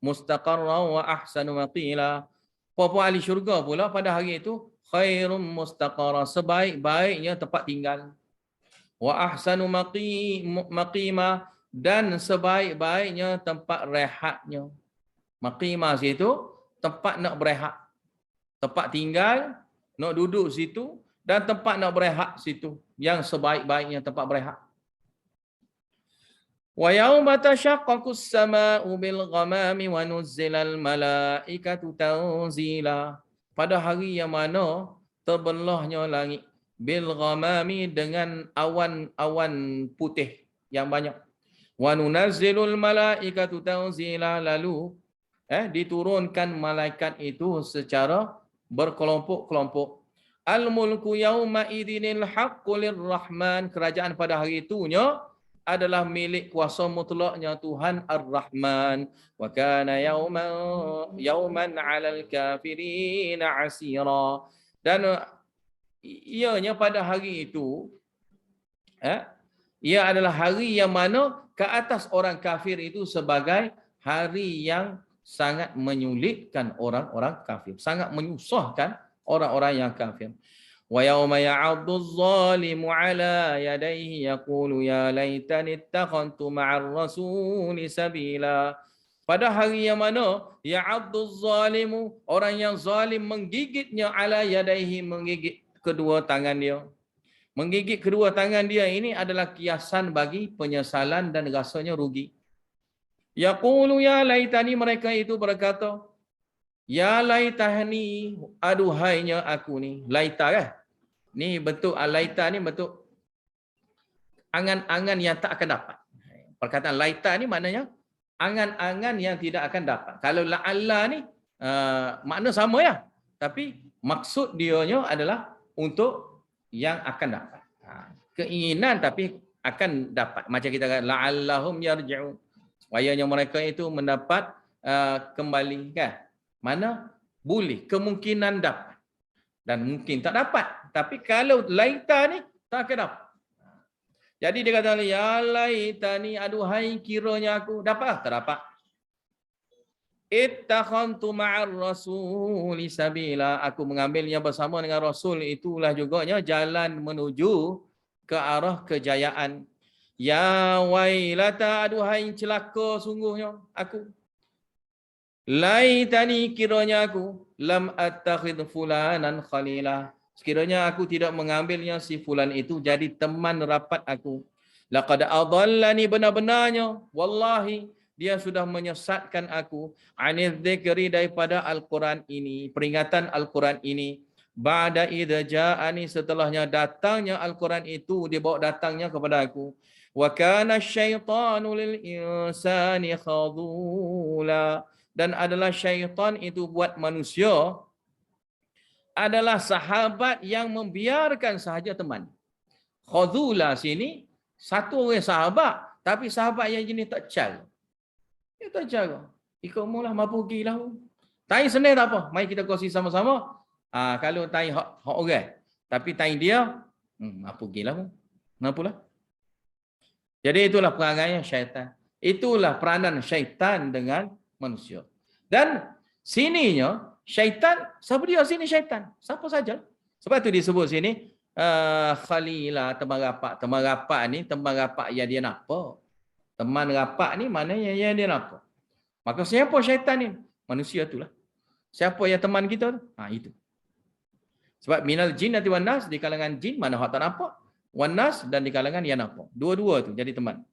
mustaqarra wa ahsanu maqila. Puan-puan ahli syurga pula pada hari itu khairum mustaqarra, sebaik-baiknya tempat tinggal. Wa ahsanu maqima, dan sebaik-baiknya tempat rehatnya. Maqima situ tempat nak berehat. Tempat tinggal, nak duduk situ, dan tempat nak berehat situ. Yang sebaik-baiknya tempat berehat. Wa yauma tashaqqaqu as-samaa'u bil ghamami wa nuzzila al malaa'ikatu tanzila. Pada hari yang mana terbelahnya langit bil ghamami dengan awan-awan putih yang banyak. Wa nunazzilul malaa'ikatu tanzila, lalu diturunkan malaikat itu secara berkelompok-kelompok. Al-mulku yawma idinil haqqu lirrahman. Kerajaan pada hari itunya adalah milik kuasa mutlaknya Tuhan Ar-Rahman. Wa kana yawman 'alal kafirin 'asira. Dan ianya pada hari itu ia adalah hari yang mana ke atas orang kafir itu sebagai hari yang sangat menyulitkan orang-orang kafir, sangat menyusahkan orang-orang yang kafir. Wa yauma ya'addu adh-dhalimu 'ala yadayhi yaqulu ya laitani ittakhadtu ma'ar rasuli sabila. Pada hari yang mana ya'addu adh-dhalimu, orang yang zalim menggigitnya 'ala yadayhi, menggigit kedua tangan dia. Menggigit kedua tangan dia ini adalah kiasan bagi penyesalan dan rasanya rugi. Yaqulu ya laitani, mereka itu berkata, ya laitani, aduhainya aku ni. Laita kan? Ni bentuk laita ni bentuk angan-angan yang tak akan dapat. Perkataan laita ni maknanya angan-angan yang tidak akan dapat. Kalau la'alla ni makna sama ya. Tapi maksud dianya adalah untuk yang akan dapat. Keinginan tapi akan dapat. Macam kita kata la'allahum yarji'un. Supayanya mereka itu mendapat kembali kan. Mana boleh kemungkinan dapat dan mungkin tak dapat. Tapi kalau laita ni tak akan dapat. Jadi dia kata ya laitani, aduhai kiranya aku dapat. Tak dapat. Ittakhantu ma'ar rasuli sabila. Aku mengambilnya bersama dengan Rasul, itulah juganya jalan menuju ke arah kejayaan. Ya wailata, aduhai celaka sungguhnya aku. Laitani, kiranya aku lam attakhid fulanan khalila. Sekiranya aku tidak mengambilnya si fulan itu jadi teman rapat aku. Laqad adallani, benar-benarnya wallahi dia sudah menyesatkan aku anil dzikri, daripada Al-Quran ini, peringatan Al-Quran ini. Ba'da idza ja'ani, setelahnya datangnya Al-Quran itu, dia bawa datangnya kepada aku. Wa kana syaitanu lil insani khadula, dan adalah syaitan itu buat manusia adalah sahabat yang membiarkan sahaja teman. Khadula sini satu orang sahabat, tapi sahabat yang jenis tak cara. Dia tak cara. Ikut mulah mampu gilah. Tai senang tak apa, mari kita kongsi sama-sama. Kalau tai hak orang, tapi tai dia mampu gilah. Ngapalah? Jadi itulah perangai syaitan. Itulah peranan syaitan dengan manusia. Dan sininya syaitan, siapa dia sini syaitan? Siapa saja. Sebab itu disebut sini khalilah, teman rapat. Teman rapat ni teman rapat yang dia nampak. Teman rapat ni maknanya yang dia nampak. Maka siapa syaitan ni? Manusia itulah. Siapa yang teman kita tu? Itu. Sebab minal jinnati wan nas, di kalangan jin mana hak tak nampak, wan nas, dan di kalangan yang nampak. Dua-dua tu jadi teman.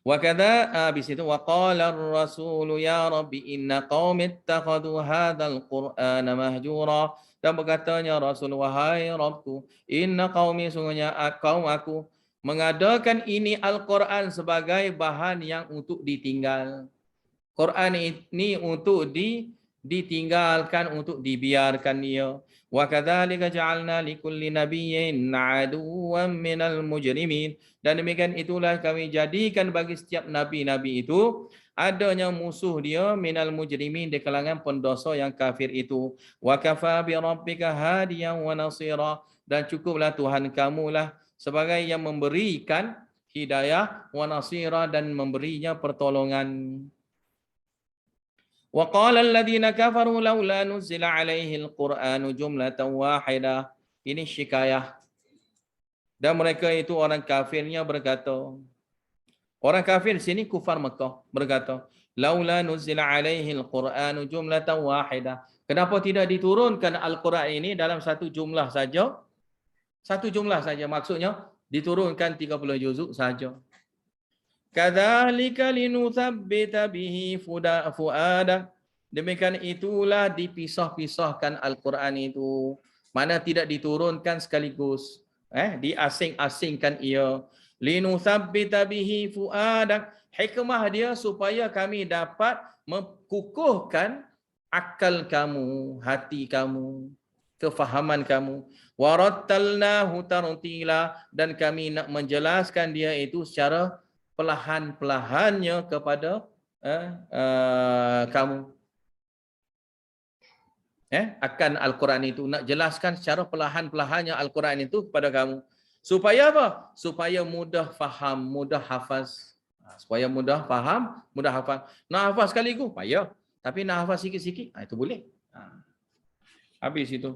Wa kadza, habis itu wa qala ar-rasulu ya rabbi inna qaumi ittakhadhu hadzal qur'ana mahjura. Dan berkatanya Rasul, wahai Rabbku, inna qaumi, sungguhnya kaum aku mengadakan ini Al-Quran sebagai bahan yang untuk ditinggal. Quran ini untuk ditinggalkan, untuk dibiarkan dia. Wa kadzalika ja'alna likulli nabiyyin aduwwan minal mujrimin. Dan demikian itulah kami jadikan bagi setiap nabi-nabi itu adanya musuh dia minal mujrimin, di kalangan pendosa yang kafir itu. Wa kafa bi rabbika hadiyan wa nasira. Dan cukuplah Tuhan kamulah sebagai yang memberikan hidayah, wa nasira, dan memberinya pertolongan. Wa qala alladhina kafaru laula nuzila alaihi al-Qur'anu jumlatan wahidah. Ini syikayah. Dan mereka itu orang kafirnya berkata, orang kafir sini kufar Mekah berkata, laula nuzila alaihi al-Qur'anu jumlatan wahidah. Kenapa tidak diturunkan Al-Quran ini dalam satu jumlah saja? Satu jumlah saja, maksudnya diturunkan 30 juzuk saja. Kadzalika linutsabbita bihi fuada. Demikian itulah dipisah-pisahkan Al-Quran itu. Mana tidak diturunkan sekaligus. Diasing-asingkan ia. Linutsabbita bihi fuada. Hikmah dia supaya kami dapat mengukuhkan akal kamu, hati kamu, kefahaman kamu. Warattalnahu tartila. Dan kami nak menjelaskan dia itu secara pelahan-pelahannya kepada kamu. Akan Al-Quran itu nak jelaskan secara pelahan-pelahannya Al-Quran itu kepada kamu. Supaya apa? Supaya mudah faham, mudah hafaz. Supaya mudah faham, mudah hafaz. Nak hafaz sekaligus, payah. Tapi nak hafaz sikit-sikit, itu boleh. Habis itu.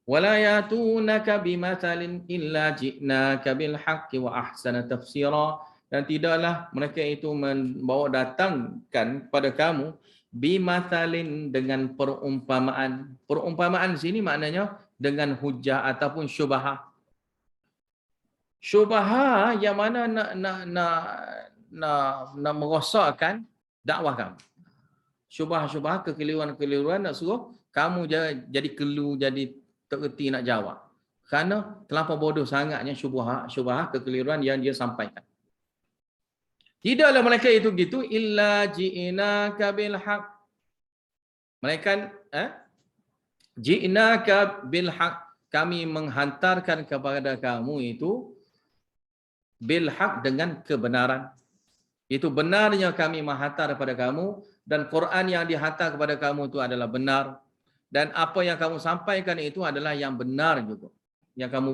وَلَا يَأْتُونَكَ بِمَثَلٍ إِلَّا جِئْنَاكَ بِالْحَقِّ وَأَحْسَنَ تَفْسِيرًا. Dan tidaklah mereka itu membawa datangkan kepada kamu bimathalin, dengan perumpamaan. Perumpamaan sini maknanya dengan hujah ataupun syubhah. Syubhah yang mana nak merosakkan dakwah kamu. Syubhah-syubhah, kekeliruan-kekeliruan nak suruh kamu jadi kelu, jadi tak kerti nak jawab. Kerana terlampau bodoh sangatnya syubhah, kekeliruan yang dia sampaikan. Tidaklah mereka itu gitu, illa ji'naka bil haq. Mereka ji'naka bil haq, kami menghantarkan kepada kamu itu bil haq, dengan kebenaran. Itu benarnya kami menghantar kepada kamu, dan Quran yang dihantar kepada kamu itu adalah benar. Dan apa yang kamu sampaikan itu adalah yang benar juga. Yang kamu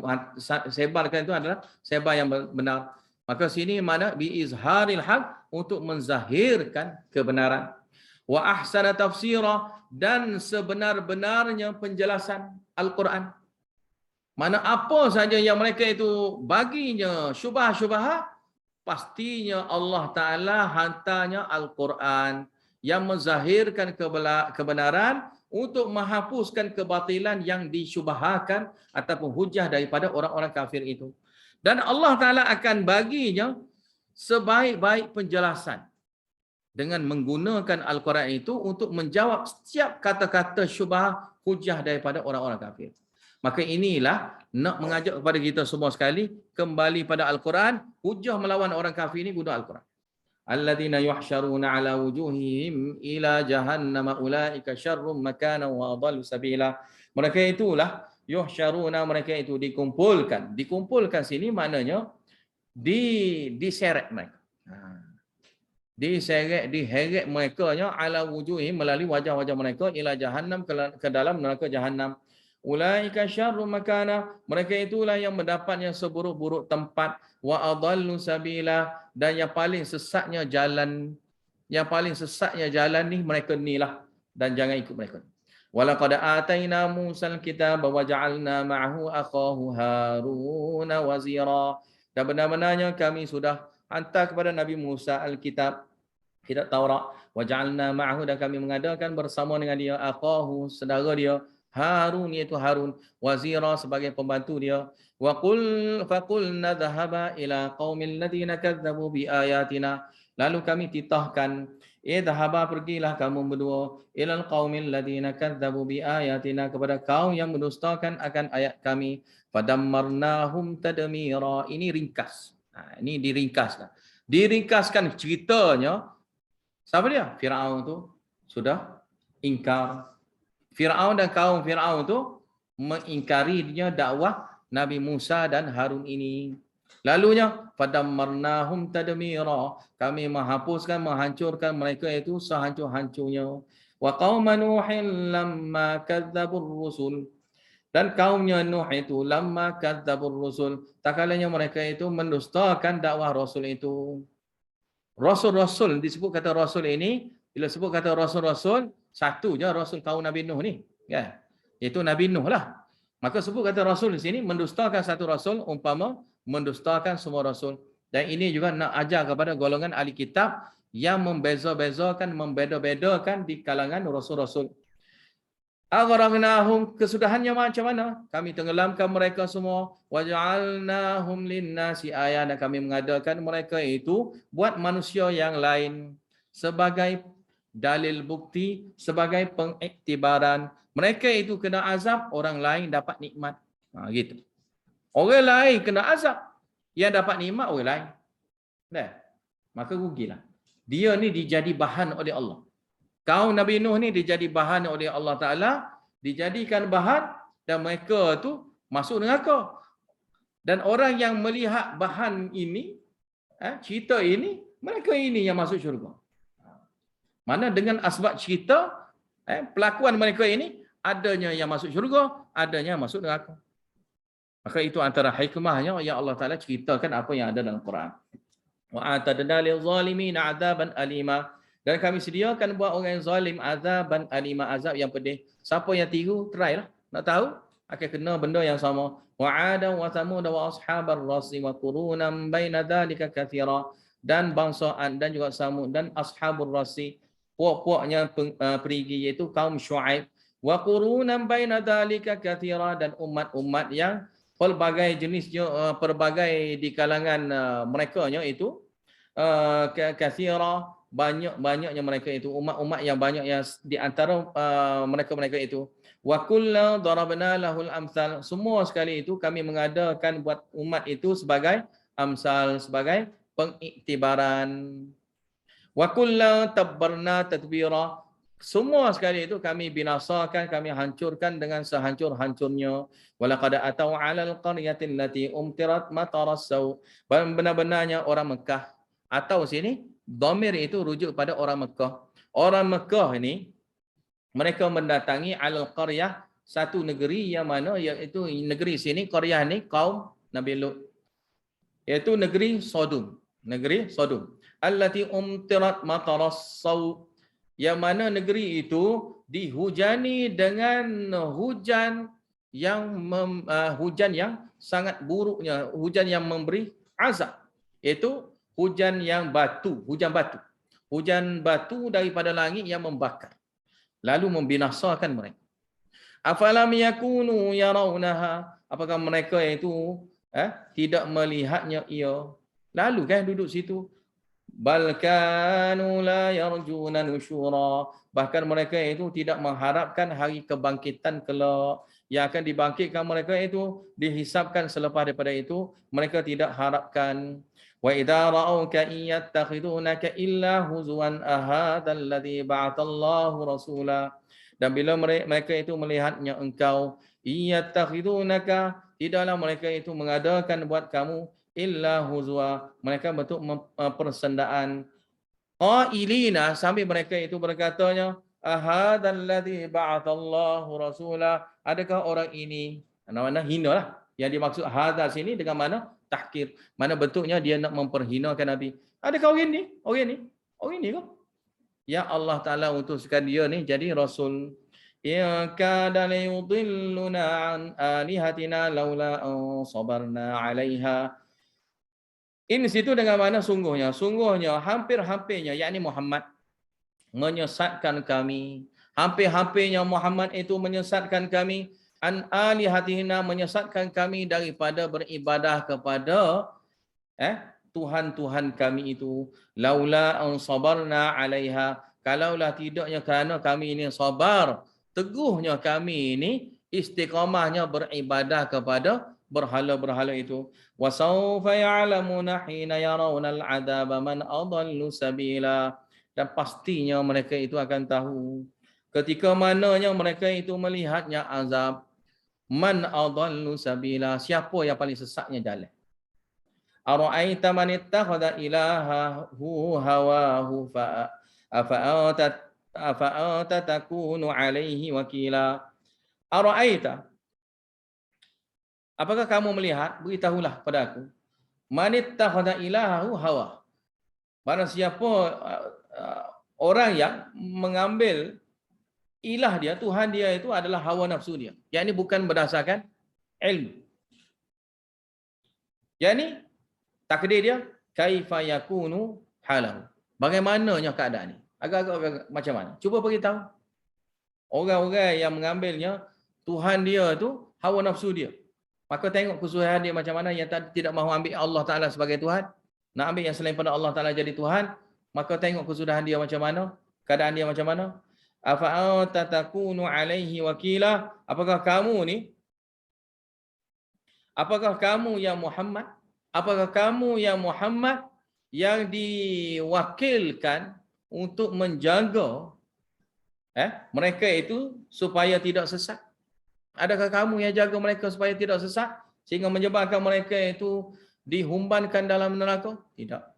sebarkan itu adalah sebar yang benar. Maka sini mana bi izharil haq, untuk menzahirkan kebenaran. Wa ahsana tafsira, dan sebenar-benarnya penjelasan Al-Quran. Mana apa saja yang mereka itu baginya syubhat-syubhat, pastinya Allah Ta'ala hantarnya Al-Quran yang menzahirkan kebenaran untuk menghapuskan kebatilan yang disyubahkan ataupun hujah daripada orang-orang kafir itu. Dan Allah Ta'ala akan baginya sebaik-baik penjelasan dengan menggunakan Al-Quran itu untuk menjawab setiap kata-kata syubah hujah daripada orang-orang kafir. Maka inilah nak mengajak kepada kita semua sekali kembali pada Al-Quran. Hujah melawan orang kafir ini guna Al-Quran. Alladzina yuhsyaruna ala wujuhihim ila jahannam ulaika syarrum makana wa adallu sabila. Mereka itulah yuhsyaruna, mereka itu dikumpulkan. Dikumpulkan sini maknanya diseret mereka. Diseret, diheret mereka ala wujuhihim, melalui wajah-wajah mereka, ila jahannam, ke dalam neraka jahannam. Ulaika syarrum makana, mereka itulah yang mendapatnya seburuk-buruk tempat, wa adallu sabila, dan yang paling sesatnya jalan. Yang paling sesatnya jalan ni mereka nilah, dan jangan ikut mereka. Walaqad ataina Musal kitab wa ja'alna ma'ahu akhahu Harun wazira. Dan benar-benarnya kami sudah hantar kepada Nabi Musa Alkitab, kitab Taurat, wa ja'alna ma'ahu, dan kami mengadakan bersama dengan dia akhahu, saudara dia Harun, iaitu Harun, wazira, sebagai pembantu dia. Wa faqulna dhahaba ila qaumil ladina kadzabu bi ayatina. Lalu kami titahkan, dhahaba, pergilah kamu berdua, ilal qaumil ladina kadzabu bi ayatina, kepada kaum yang mendustakan akan ayat kami. Fadammarnahum tadmira. Ini ringkas. Ini diringkaskan. Diringkaskan ceritanya. Siapa dia? Firaun tu sudah ingkar. Firaun dan kaum Firaun tu mengingkari dia dakwah Nabi Musa dan Harun ini. Lalunya fadammarnahum tadmira, kami menghapuskan, menghancurkan mereka itu sehancur-hancurnya. Wa qauma nuhin lamma kadzdzabur rusul, dan kaumnya Nuh itu lamma kadzdzabur rusul, tak kalanya mereka itu mendustakan dakwah rasul itu. Rasul-rasul, disebut kata rasul ini, bila sebut kata rasul-rasul, satu je rasul kaum Nabi Nuh ni, ya, iaitu Nabi Nuh lah. Maka sebut kata rasul di sini mendustakan satu rasul umpama mendustakan semua rasul. Dan ini juga nak ajar kepada golongan ahli kitab yang membeza-bezakan, membeda-bedakan di kalangan rasul-rasul. Aghraqnahum, kesudahannya macam mana? Kami tenggelamkan mereka semua. Waja'alnahum linnasi ayat, dan kami mengadakan mereka itu buat manusia yang lain sebagai dalil bukti, sebagai pengiktibaran. Mereka itu kena azab, orang lain dapat nikmat. Gitu. Orang lain kena azab, yang dapat nikmat orang lain. Dah. Maka rugilah. Dia ni dijadi bahan oleh Allah. Kaum Nabi Nuh ni dijadi bahan oleh Allah Ta'ala, dijadikan bahan, dan mereka tu masuk neraka. Dan orang yang melihat bahan ini, cerita ini, mereka ini yang masuk syurga. Mana dengan asbab cerita, pelakuan mereka ini, adanya yang masuk syurga, adanya yang masuk neraka. Maka itu antara hikmahnya yang Allah Ta'ala ceritakan apa yang ada dalam Quran. Wa atadna lil zalimin adzaban alima, dan kami sediakan buat orang yang zalim azaban alima, azab yang pedih. Siapa yang tiru, try lah. Nak tahu, akan kena benda yang sama. Wa adam wa thamud wa ashabar rasi wa qurunan baina dzalika katsira, dan bangsa Ad dan juga Samud dan ashabur rasi, puak-puaknya perigi, iaitu kaum Syuaib. Wa qurunan baina dzalika katsira, dan umat-umat yang pelbagai jenisnya, pelbagai di kalangan mereka-nya itu katsira, banyak-banyaknya mereka itu, umat-umat yang banyak yang di antara mereka-mereka itu. Wa kullu darabna lahul amsal, semua sekali itu kami mengadakan buat umat itu sebagai amsal, sebagai pengiktibaran. Wa kullu tabbarna tadbira, semua sekali itu kami binasakan, kami hancurkan dengan sehancur-hancurnya. Walaqad atau 'alal qaryatin allati umtirat mataras sau, benar-benarnya orang Mekah, atau sini dhamir itu rujuk pada orang Mekah. Orang Mekah ini mereka mendatangi alal qaryah, satu negeri yang mana, iaitu negeri sini qaryah ni kaum Nabi Lut. iaitu negeri Sodom. Negeri Sodom. Allati umtirat mataras saw, yang mana negeri itu dihujani dengan hujan yang sangat buruknya, hujan yang memberi azab, iaitu hujan yang batu, hujan batu. Hujan batu daripada langit yang membakar, lalu membinasakan mereka. Afalam yakunu yarawnaha, apakah mereka itu tidak melihatnya ia? Lalu kan duduk situ. Bal kanu la yarjuna nusyura, bahkan mereka itu tidak mengharapkan hari kebangkitan kelak, yang akan dibangkitkan mereka itu, dihisapkan selepas daripada itu, mereka tidak harapkan. Wa idza ra'auka yattakhidunaka illa huzwan ahadzal ladzi ba'athallahu rasula, dan bila mereka itu melihatnya engkau, yattakhidunaka, tidaklah mereka itu mengadakan buat kamu illa huzwa, mereka bentuk persendaan. Qailina, sambil mereka itu berkatanya, ahadzal ladzi ba'athallahu rasula, adakah orang ini, mana hina lah. Yang dimaksud hadza sini dengan mana tahkir, mana bentuknya dia nak memperhinakan Nabi. Adakah orang ini? Orang ini kau? Ya Allah Taala utuskan dia ni jadi rasul. Ya kada la yudilluna an alihatina laula an sabarna 'alaiha. Ini situ dengan mana sungguhnya? Sungguhnya hampir-hampirnya, yakni Muhammad menyesatkan kami. Hampir-hampirnya Muhammad itu menyesatkan kami. An alihatina, menyesatkan kami daripada beribadah kepada Tuhan-Tuhan kami itu. Laula an sabarna 'alaiha, kalaulah tidaknya kerana kami ini sabar, teguhnya kami ini, istiqamahnya beribadah kepada berhala-berhala itu. Wa sawfa ya'lamuna hina yarawna al-'adaba man adallu sabila, dan pastinya mereka itu akan tahu ketika mananya mereka itu melihatnya azab, man adallu sabila, siapa yang paling sesatnya jalan. Ara'aita man ittakhadha ilahahu hawahu fa anta takunu alaihi wakila. Ara'aita, apakah kamu melihat, beritahulah pada aku, man ittakhadha ilahahu hawa, barang siapa orang yang mengambil ilah dia, Tuhan dia itu adalah hawa nafsu dia, yakni bukan berdasarkan ilmu. Yakni takdir dia, kaifa yakunu halahu, bagaimananya keadaan ni, agak-agak macam mana, cuba beritahu. Orang-orang yang mengambilnya Tuhan dia tu hawa nafsu dia, maka tengok kesusahan dia macam mana, yang tidak mahu ambil Allah Ta'ala sebagai Tuhan, nak ambil yang selain pada Allah Ta'ala jadi Tuhan, maka tengok kesudahan dia macam mana, keadaan dia macam mana. Afa'anta takunu alaihi wakila, apakah kamu ni, apakah kamu yang Muhammad, apakah kamu yang Muhammad yang diwakilkan untuk menjaga mereka itu supaya tidak sesat? Adakah kamu yang jaga mereka supaya tidak sesat sehingga menyebabkan mereka itu dihumbankan dalam neraka? Tidak.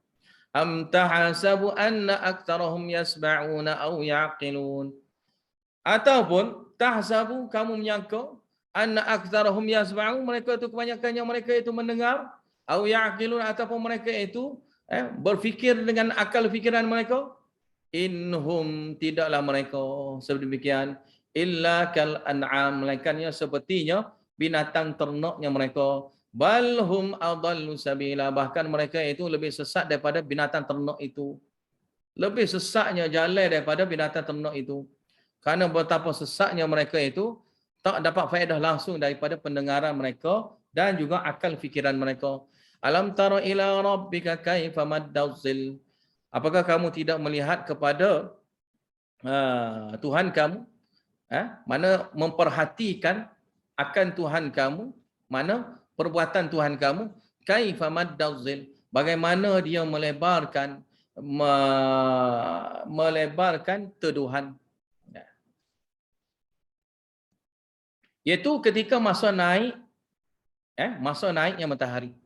Am tahasabu anna aktsarahum yasma'una aw yaqilun, ataupun tahsabu, kamu menyangka, anna aktsarahum yasma'un, mereka itu kebanyakannya mereka itu mendengar, aw yaqilun, ataupun mereka itu berfikir dengan akal fikiran mereka. Inhum, tidaklah mereka sedemikian, illa kal an'am, melainkannya sepertinya binatang ternaknya mereka. Balhum adallu sabila, bahkan mereka itu lebih sesat daripada binatang ternak itu. Lebih sesatnya jalan daripada binatang ternak itu. Kerana betapa sesatnya mereka itu, tak dapat faedah langsung daripada pendengaran mereka dan juga akal fikiran mereka. Alam tara ila rabbika kaifa maddazil, apakah kamu tidak melihat kepada Tuhan kamu, mana memperhatikan akan Tuhan kamu, mana perbuatan Tuhan kamu, kaifa maddazil, bagaimana dia melebarkan teduhan, iaitu ketika masa naiknya matahari.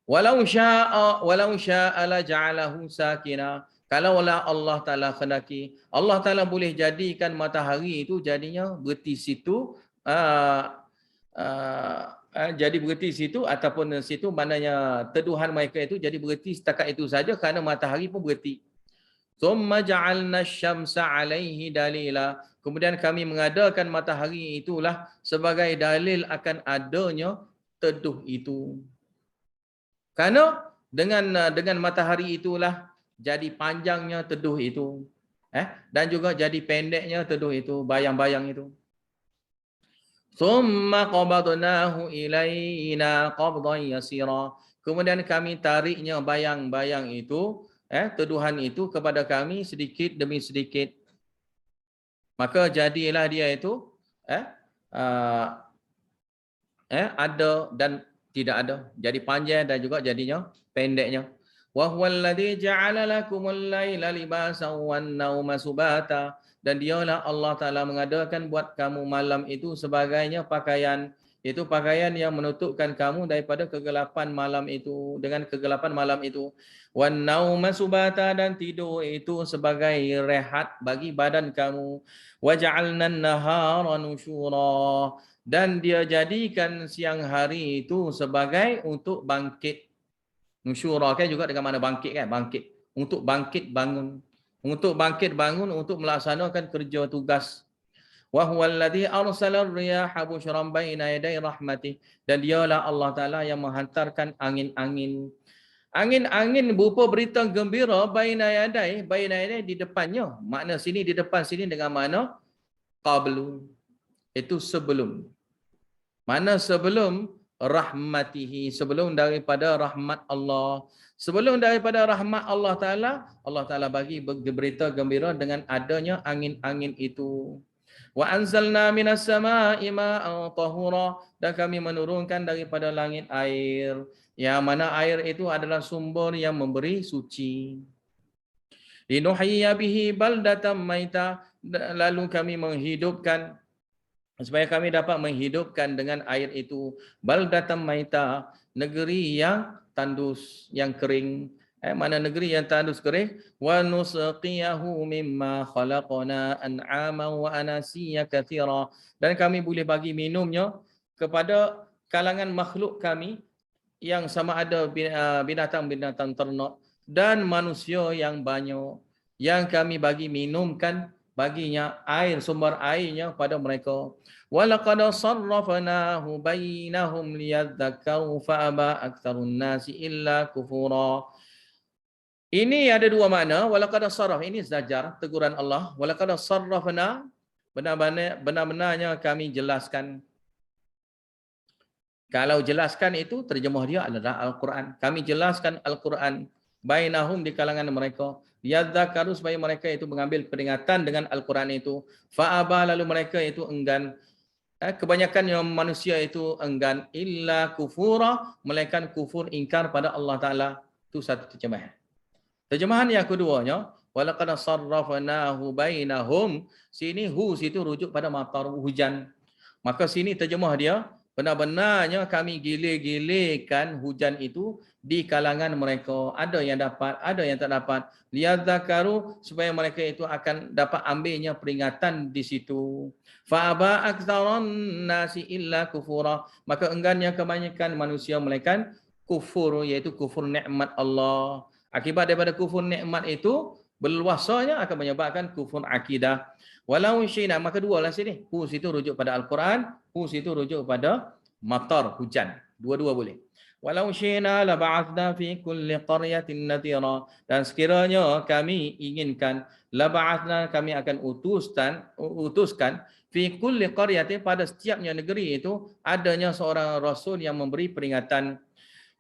Walau syaa la ja'alahu sakina, kalaulah Allah Taala kehendaki, Allah Taala boleh jadikan matahari itu jadinya berhenti situ jadi berhenti situ ataupun situ maknanya teduhan mereka itu jadi berhenti setakat itu saja kerana matahari pun berhenti. Thumma ja'alna asy-syamsa 'alaihi dalila. Kemudian kami mengadakan matahari itulah sebagai dalil akan adanya teduh itu. Kerana dengan matahari itulah jadi panjangnya teduh itu. Dan juga jadi pendeknya teduh itu, bayang-bayang itu. Thumma qabadnahu ilaina qabdan yasira. Kemudian kami tariknya bayang-bayang itu, teduhan itu kepada kami sedikit demi sedikit. Maka jadilah dia itu ada dan tidak ada. Jadi panjang dan juga jadinya pendeknya. Wa huwal ladzi ja'ala lakumul laila libasan wan nauma subata. Dan dialah Allah Ta'ala mengadakan buat kamu malam itu sebagainya pakaian. Itu pakaian yang menutupkan kamu daripada kegelapan malam itu. Dengan kegelapan malam itu. Wan nauma subata, dan tidur itu sebagai rehat bagi badan kamu. Wa ja'alna an-nahara nusyura. Dan dia jadikan siang hari itu sebagai untuk bangkit. Nusyura kan juga dengan mana bangkit kan? Bangkit. Untuk bangkit bangun. Untuk bangkit bangun untuk melaksanakan kerja tugas. Wa huwal ladzi arsala ar-riyaha bushran baina yaday rahmatih. Dan dialah Allah Taala yang menghantarkan angin-angin. Angin-angin berupa berita gembira baina yaday di depannya. Makna sini di depan sini dengan mana? Qablu. Itu sebelum. Mana sebelum rahmatihi, sebelum daripada rahmat Allah. Sebelum daripada rahmat Allah Ta'ala bagi berita gembira dengan adanya angin-angin itu. Wa anzalna minas sama'i ma'an tahura, dan kami menurunkan daripada langit air. Yang mana air itu adalah sumber yang memberi suci. Linuhyiya bihi baldatan maita, lalu kami menghidupkan supaya kami dapat menghidupkan dengan air itu baldatan maita, negeri yang tandus, yang kering. Mana negeri yang tandus kering? Wa nusqiyahu mimma khalaqna an'aman wa anasiya katsira. Dan kami boleh bagi minumnya kepada kalangan makhluk kami yang sama ada binatang-binatang ternak dan manusia yang banyak, yang kami bagi minumkan baginya air, sumber airnya pada mereka. Walaqad sarrafnahu bainahum liyadhakkaru fa'aba aktsarun nasi illa kufura. Ini ada dua makna. Walaqad sarraf, ini zajar, teguran Allah. Walaqad sarrafna, benar-benarnya kami jelaskan. Kalau jelaskan itu terjemah dia adalah Al-Quran. Kami jelaskan Al-Quran bainahum di kalangan mereka. Yadzakaru, supaya mereka itu mengambil peringatan dengan Al-Quran itu. Fa'aba, lalu mereka itu enggan. Kebanyakan yang manusia itu enggan. Illa kufura, melainkan kufur, ingkar pada Allah Ta'ala. Itu satu terjemahan. Terjemahan yang keduanya, walaqad sarrafnahu bainahum. Sini hu situ rujuk pada matar, hujan. Maka sini terjemah dia, benar-benarnya kami gile-gilekan hujan itu di kalangan mereka. Ada yang dapat, ada yang tak dapat. Liyadzakaru, supaya mereka itu akan dapat ambilnya peringatan di situ. Fa'aba aktsarun nasi illa kufura. Maka enggannya kebanyakan manusia melainkan kufur, iaitu kufur nikmat Allah. Akibat daripada kufur nikmat itu, berluasanya akan menyebabkan kufur akidah. Walau syi'na, maka dua lah sini. Hu situ rujuk pada Al-Quran, hu situ rujuk pada matar, hujan. Dua-dua boleh. Walau syi'na la ba'athna fi kulli qaryatin nadhira. Dan sekiranya kami inginkan, la ba'athna, kami akan utuskan fi kulli qaryatin, pada setiapnya negeri itu adanya seorang rasul yang memberi peringatan.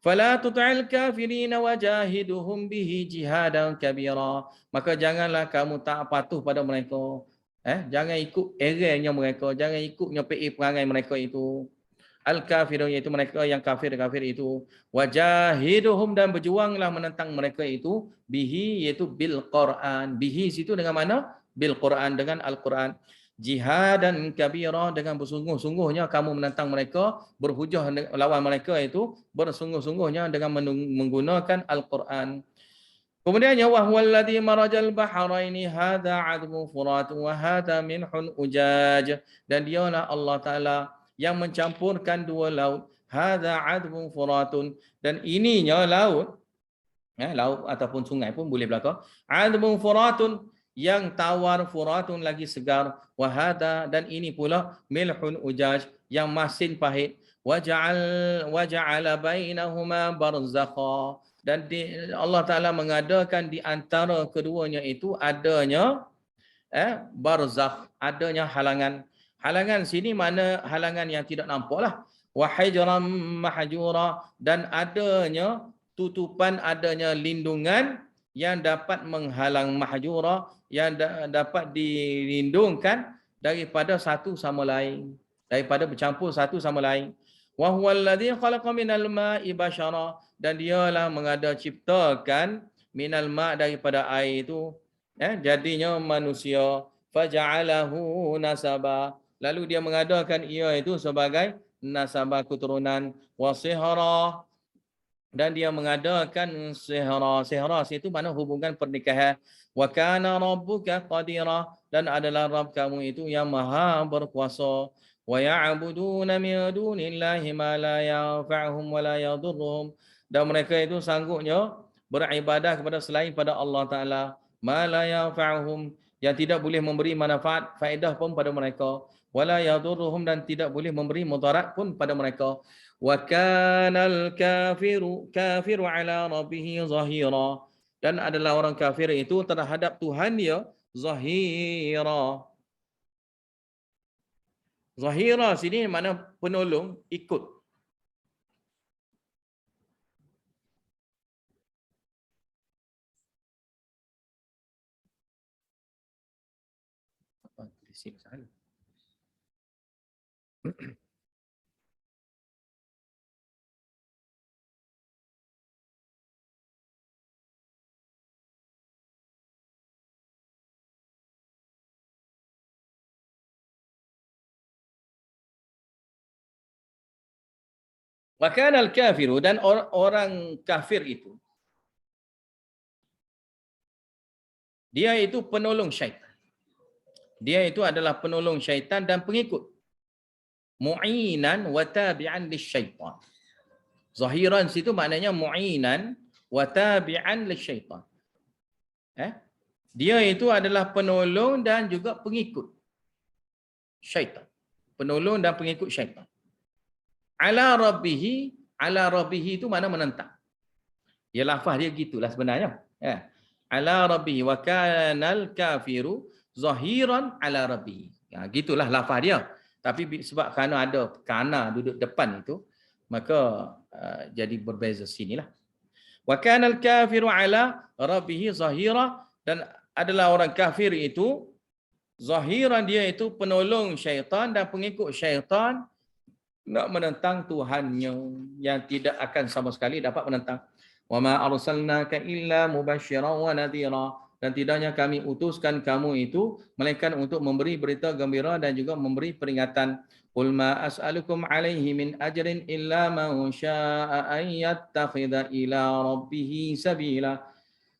Fala tut'il kafirina wajahiduhum bihi jihadan kabira. Maka janganlah kamu tak patuh pada mereka. Jangan ikut eranya mereka, jangan ikut nyepei perangai mereka itu. Al-kafirun, iaitu mereka yang kafir-kafir itu. Wajahiduhum, dan berjuanglah menentang mereka itu. Bihi, iaitu bil Quran. Bihi situ dengan mana? Bil Quran, dengan Al-Quran. Jihadan kabira, dengan bersungguh-sungguhnya kamu menentang mereka, berhujah lawan mereka itu bersungguh-sungguhnya dengan menggunakan Al-Quran. Kemudiannya wahwal ladzi marajal bahraini hadza 'adbun furat wa hadza minhun ujaj. Dan dialah Allah Taala yang mencampurkan dua laut. hadza 'adbun furatun, dan ininya laut, laut ataupun sungai pun boleh belaka, 'adbun furatun, yang tawar, furatun lagi segar, wa hadza, dan ini pula milhun ujaj, yang masin pahit, waja'ala bainahuma barzakha, dan Allah Taala mengadakan di antara keduanya itu adanya barzakh, adanya halangan. Halangan sini mana halangan yang tidak nampaklah. Wa hijran mahjura, dan adanya tutupan, adanya lindungan yang dapat menghalang, mahjura, yang dapat dilindungkan daripada satu sama lain, daripada bercampur satu sama lain. Wa huwal ladzi khalaqa minal ma'i bashara, dan dialah mengada ciptakan minal ma', daripada air itu jadinya manusia, faja'alahu nasaba, lalu dia mengadakan ia itu sebagai nasabah, keturunan, wasihra, dan dia mengadakan sihra. Sihra itu mana hubungan pernikahan. Wa kana rabbuka qadira, dan adalah Rabb kamu itu yang maha berkuasa. Wa ya'buduna min dunillahi ma la yanfa'uhum wa la yadurruhum, dan mereka itu sanggupnya beribadah kepada selain pada Allah Taala, ma la yanfa'uhum, yang tidak boleh memberi manfaat, faedah pun pada mereka, wala yadurruhum, dan tidak boleh memberi mudarat pun pada mereka. Wa kanal kafiru ala rabbih zahira, dan adalah orang kafir itu terhadap Tuhan dia zahira. Zahira sini mana penolong, ikut. Apa tulis salah? Wa kana al-kafiru, dan orang kafir itu dia itu penolong syaitan. Dia itu adalah penolong syaitan dan pengikut. Mu'inan wa tabi'an lisyaitan. Zahiran situ maknanya mu'inan wa tabi'an lisyaitan. Dia itu adalah penolong dan juga pengikut syaitan. Penolong dan pengikut syaitan. Ala rabbihi itu mana menentang. Ya, lafaz dia gitulah sebenarnya. Ala rabbihi wa kanal kafiru zahiran ala rabbihi. Gitulah lafaz dia. Tapi sebab kerana ada kana duduk depan itu, maka jadi berbeza sinilah. Wa kanal kafiru ala rabbihi zahira, dan adalah orang kafir itu zahiran, dia itu penolong syaitan dan pengikut syaitan, nak menentang Tuhannya, yang tidak akan sama sekali dapat menentang. Wa ma arsalnaka illa mubasysyiran wa nadhira, dan tidaknya kami utuskan kamu itu melainkan untuk memberi berita gembira dan juga memberi peringatan. Qul ma as'alukum alaihi min ajrin illa man syaa'a an yattakhidha ila rabbih sabila.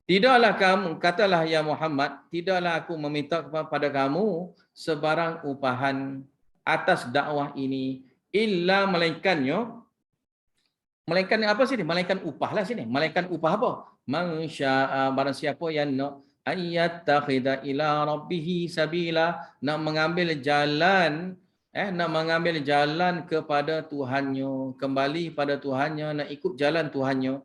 Tidaklah kamu, katalah ya Muhammad, tidaklah aku meminta kepada kamu sebarang upahan atas dakwah ini, illa melainkan apa sini? Melainkan upah lah sini. Melainkan upah apa? Man syaa'a, barang siapa yang nak ayyattakhidha ila rabbih sabila, nak mengambil jalan kepada Tuhannya, kembali pada Tuhannya, nak ikut jalan Tuhannya.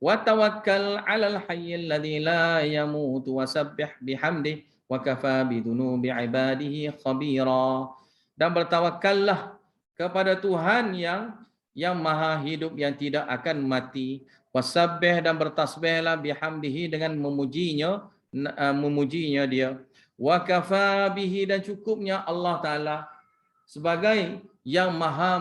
Wa tawakkal 'alal hayyil ladzi la yamutu wasabbih bihamdihi wa kafa bidunubi 'ibadihi khabira. Dan bertawakkallah kepada Tuhan yang maha hidup, yang tidak akan mati. Wasabbih, dan bertasbihlah bihamdihi, dengan memujinya dia. Wa kafa bihi, dan cukupnya Allah Taala sebagai yang maha,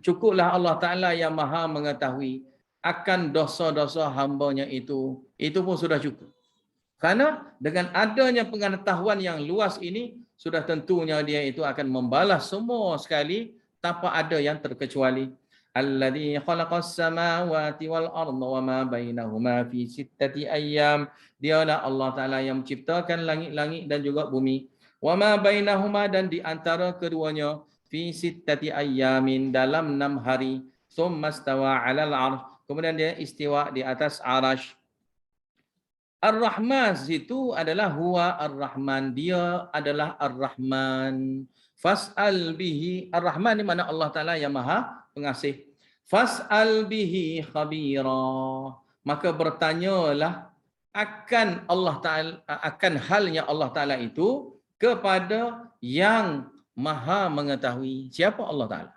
cukuplah Allah Taala yang maha mengetahui akan dosa-dosa hamba-Nya itu pun sudah cukup. Karena dengan adanya pengetahuan yang luas ini, sudah tentunya dia itu akan membalas semua sekali tanpa ada yang terkecuali. Alladzi khalaqas samawati wal arda wa ma bainahuma fi sittati ayyam. Dialah Allah Taala yang menciptakan langit-langit dan juga bumi. Wa ma bainahuma, dan di antara keduanya fi sittati ayyamin, dalam 6 hari. Tsumma stawa 'alal 'arsy, kemudian dia istiwa di atas arasy. Ar-Rahman itu adalah huwa Ar-Rahman, dia adalah Ar-Rahman. Fas'al bihi, Ar-Rahman ni mana Allah Taala yang Maha Pengasih. Fas'al bihi khabira, maka bertanyalah akan Allah Taala, akan halnya Allah Taala itu kepada yang Maha mengetahui. Siapa Allah Taala?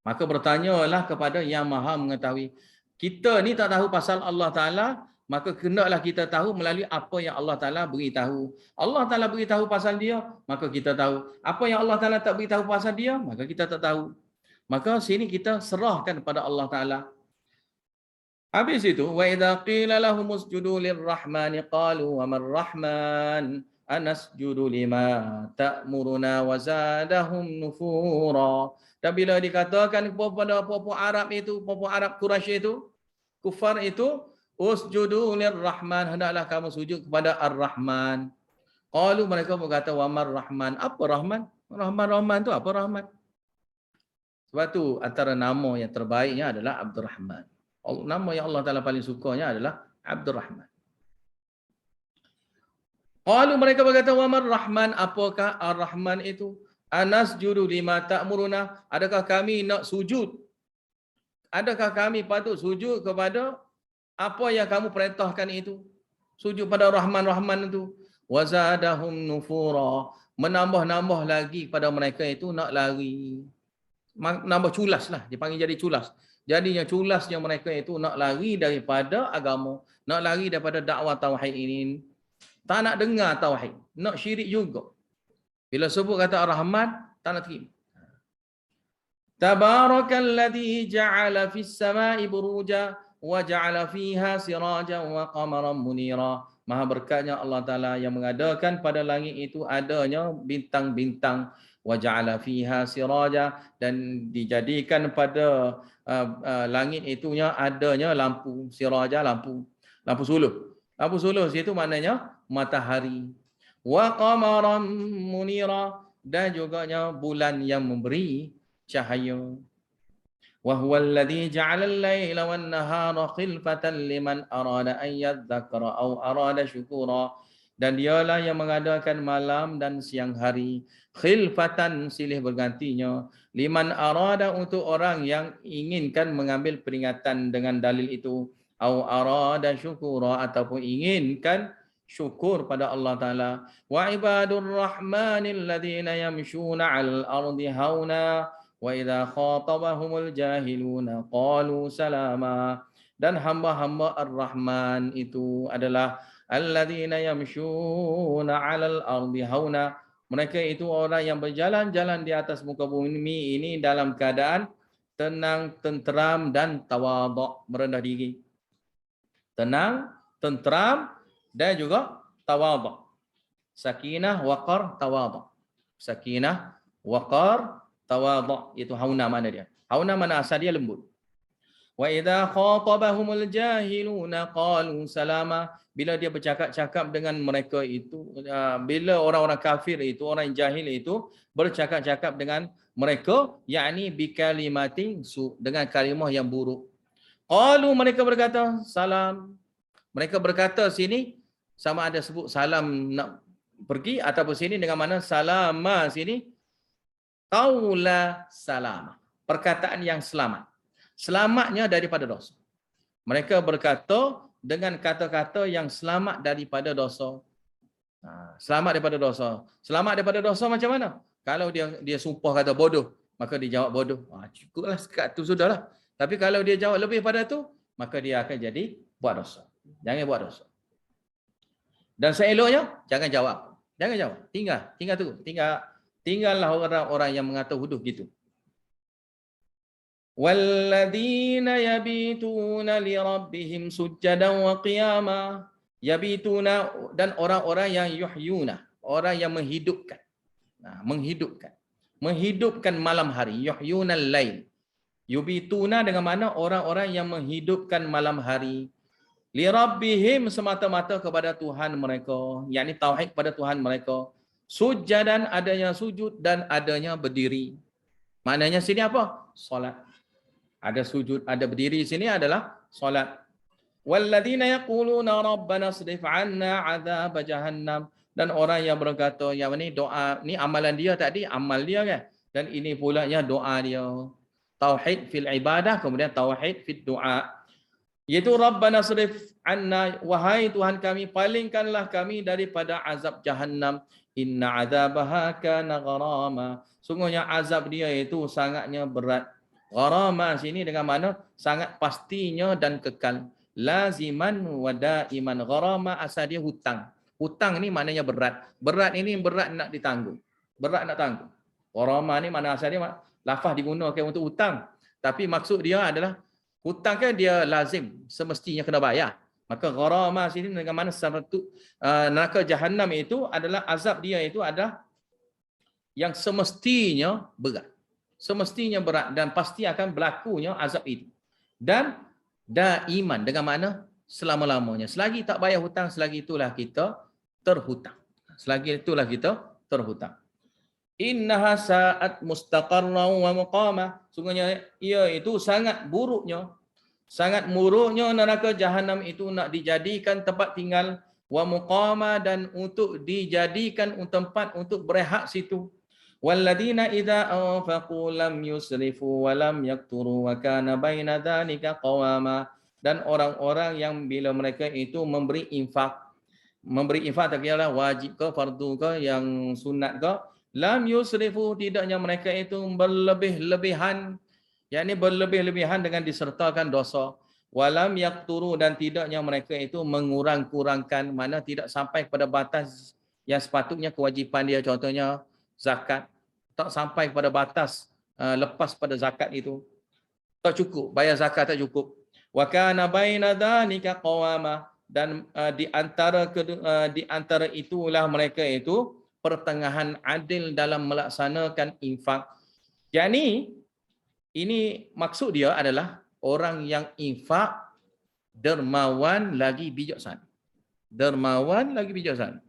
Maka bertanyalah kepada yang Maha mengetahui. Kita ni tak tahu pasal Allah Taala, maka hendaklah kita tahu melalui apa yang Allah Taala beritahu. Allah Taala beritahu pasal dia, maka kita tahu. Apa yang Allah Taala tak beritahu pasal dia, maka kita tak tahu. Maka sini kita serahkan kepada Allah Taala. Habis itu, wa idza qila lahum usjudu lirrahmani qalu wa marrahman anasjudu lima ta'muruna wa zadahum nufura. Dan bila dikatakan kepada puak-puak Arab itu, puak-puak Arab Quraisy itu, kufar itu, usjudu lirrahman, hendaklah kamu sujud kepada Ar-Rahman. Qalu, mereka berkata, wa marrahman. Apa Rahman? Rahman tu apa Rahman? Sebab tu antara nama yang terbaiknya adalah Abdul Rahman. Nama yang Allah Taala paling sukanya adalah Abdul Rahman. Qalu, mereka berkata, wa marrahman, apakah Ar-Rahman itu? Anasjudu lima ta'muruna, adakah kami nak sujud? Adakah kami patut sujud kepada apa yang kamu perintahkan itu? Sujud pada Rahman itu. Wa zadahum nufura, menambah-nambah lagi pada mereka itu nak lari. Nambah culas lah, dipanggil jadi culas. Jadinya culasnya mereka itu nak lari daripada agama, nak lari daripada dakwah tauhid ini. Tak nak dengar tauhid, nak syirik juga. Bila sebut kata Ar-Rahman, tak nak terima. Tabarakalladzi ja'ala fis sama'i buruja wa ja'ala fiha sirajan wa qamaran munira. Maha berkatnya Allah Taala yang mengadakan pada langit itu adanya bintang-bintang, wa ja'ala fiha siraja, dan dijadikan pada langit itunya adanya lampu, siraja lampu suluh. Lampu suluh situ maknanya matahari. Wa qamaran munira, dan juganya bulan yang memberi cahaya. Wa huwa alladhi ja'ala al-laila wan nahara khilfatan liman arada an yadhakkara aw arada syukura. Dan dialah yang mengadakan malam dan siang hari, khilfatan silih bergantinya, liman arada untuk orang yang inginkan mengambil peringatan dengan dalil itu, aw arada syukura ataupun inginkan syukur pada Allah Taala. Wa ibadur rahmanil ladzina yamshuna 'alal ardi hauna wa idza khatabahumul jahiluna qalu salama. Dan hamba-hamba Ar-Rahman itu adalah alladzina yamshuna 'alal ardi hauna, mereka itu orang yang berjalan-jalan di atas muka bumi ini dalam keadaan tenang, tenteram dan tawaduk, merendah diri. Tenang, tenteram dan juga tawaduk. Sakinah, waqar, tawaduk. Sakinah, waqar, tawaduk. Itu hauna mana dia? Hauna mana asal dia lembut. Wa idza khatabahumul jahiluna qalu salama. Bila dia bercakap-cakap dengan mereka itu, bila orang-orang kafir itu, orang yang jahil itu bercakap-cakap dengan mereka, yakni bikalimatin su, dengan kalimah yang buruk. Qalu, mereka berkata salam. Mereka berkata sini sama ada sebut salam nak pergi ataupun sini dengan mana salama sini qaula salama, perkataan yang selamat. Selamatnya daripada dosa. Mereka berkata dengan kata-kata yang selamat daripada dosa. Selamat daripada dosa. Selamat daripada dosa macam mana? Kalau dia sumpah kata bodoh, maka dia jawab bodoh. Cukuplah sekat tu sudahlah. Tapi kalau dia jawab lebih pada tu, maka dia akan jadi buat dosa. Jangan buat dosa. Dan seeloknya jangan jawab. Jangan jawab. Tinggal tu. Tinggallah orang-orang yang mengata huduh gitu. Walladzina yabituna lirabbihim sujjadan wa qiyama. Yabituna, dan orang-orang yang yuhyuna, orang yang menghidupkan. Menghidupkan malam hari, yuhyunal lail. Yubituna dengan mana orang-orang yang menghidupkan malam hari. Lirabbihim, semata-mata kepada Tuhan mereka, yakni tauhid kepada Tuhan mereka. Sujjadan, adanya sujud dan adanya berdiri. Maknanya sini apa? Solat. Ada sujud, ada berdiri sini adalah solat. Walladzina yaquluna rabbana asrif 'anna 'adzab jahannam, dan orang yang berkata, yang ni doa, ni amalan dia tadi, amal dia kan. Dan ini pulanya doa dia. Tauhid fil ibadah, kemudian tauhid fil doa. Iaitu Rabbana asrif 'anna, wahai Tuhan kami, palingkanlah kami daripada azab jahannam. Inna 'adzabaha kana gharama. Sungguhnya azab dia itu sangatnya berat. Gharama sini dengan mana sangat pastinya dan kekal. Laziman wa daiman. Gharama asal dia hutang. Hutang ni maknanya berat. Berat ini berat nak ditanggung. Berat nak tanggung. Gharama ni mana asal dia lafaz digunakan untuk hutang. Tapi maksud dia adalah hutang kan dia lazim, semestinya kena bayar. Maka gharama sini dengan mana satu neraka jahannam itu adalah azab dia itu adalah yang semestinya berat. Semestinya berat dan pasti akan berlakunya azab itu. Dan daiman dengan mana selama-lamanya. Selagi tak bayar hutang, selagi itulah kita terhutang. Selagi itulah kita terhutang. Innaha sa'at mustaqarran wa muqama. Sungguhnya ia itu sangat buruknya. Sangat buruknya neraka jahanam itu nak dijadikan tempat tinggal, wa muqama, dan untuk dijadikan tempat untuk berehat situ. Walladzina idza anfaqu lam yusrifu wa lam yaqturu wa kana baina dzalika qawama. Dan orang-orang yang bila mereka itu memberi infak tak kira wajib ke, fardu ke, yang sunat ke, lam yusrifu, tidaknya mereka itu berlebih-lebihan, yakni berlebih-lebihan dengan disertakan dosa. Walam yaqturu, dan tidaknya mereka itu mengurang-kurangkan, mana tidak sampai pada batas yang sepatutnya kewajipan dia, contohnya zakat, tak sampai kepada batas lepas pada zakat itu tak cukup, bayar zakat tak cukup. Wa kana baina dzalika qawama, dan di antara itulah mereka itu pertengahan adil dalam melaksanakan infak. Jadi ini maksud dia adalah orang yang infak dermawan lagi bijaksana. Dermawan lagi bijaksana.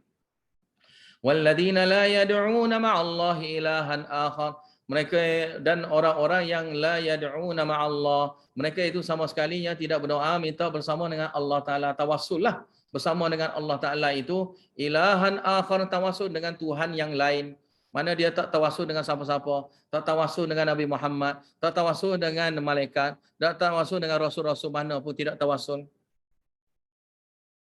Walladzina la yad'una ma'allahi ilahan akhar. Mereka dan orang-orang yang la yad'una ma'allah, mereka itu sama sekali tidak berdoa minta bersama dengan Allah Taala, tawassullah bersama dengan Allah Taala itu ilahan akhar, tawassul dengan Tuhan yang lain. Mana dia tak tawassul dengan siapa-siapa, tak tawassul dengan Nabi Muhammad, tak tawassul dengan malaikat, tak tawassul dengan rasul-rasul mana pun, tidak tawassul.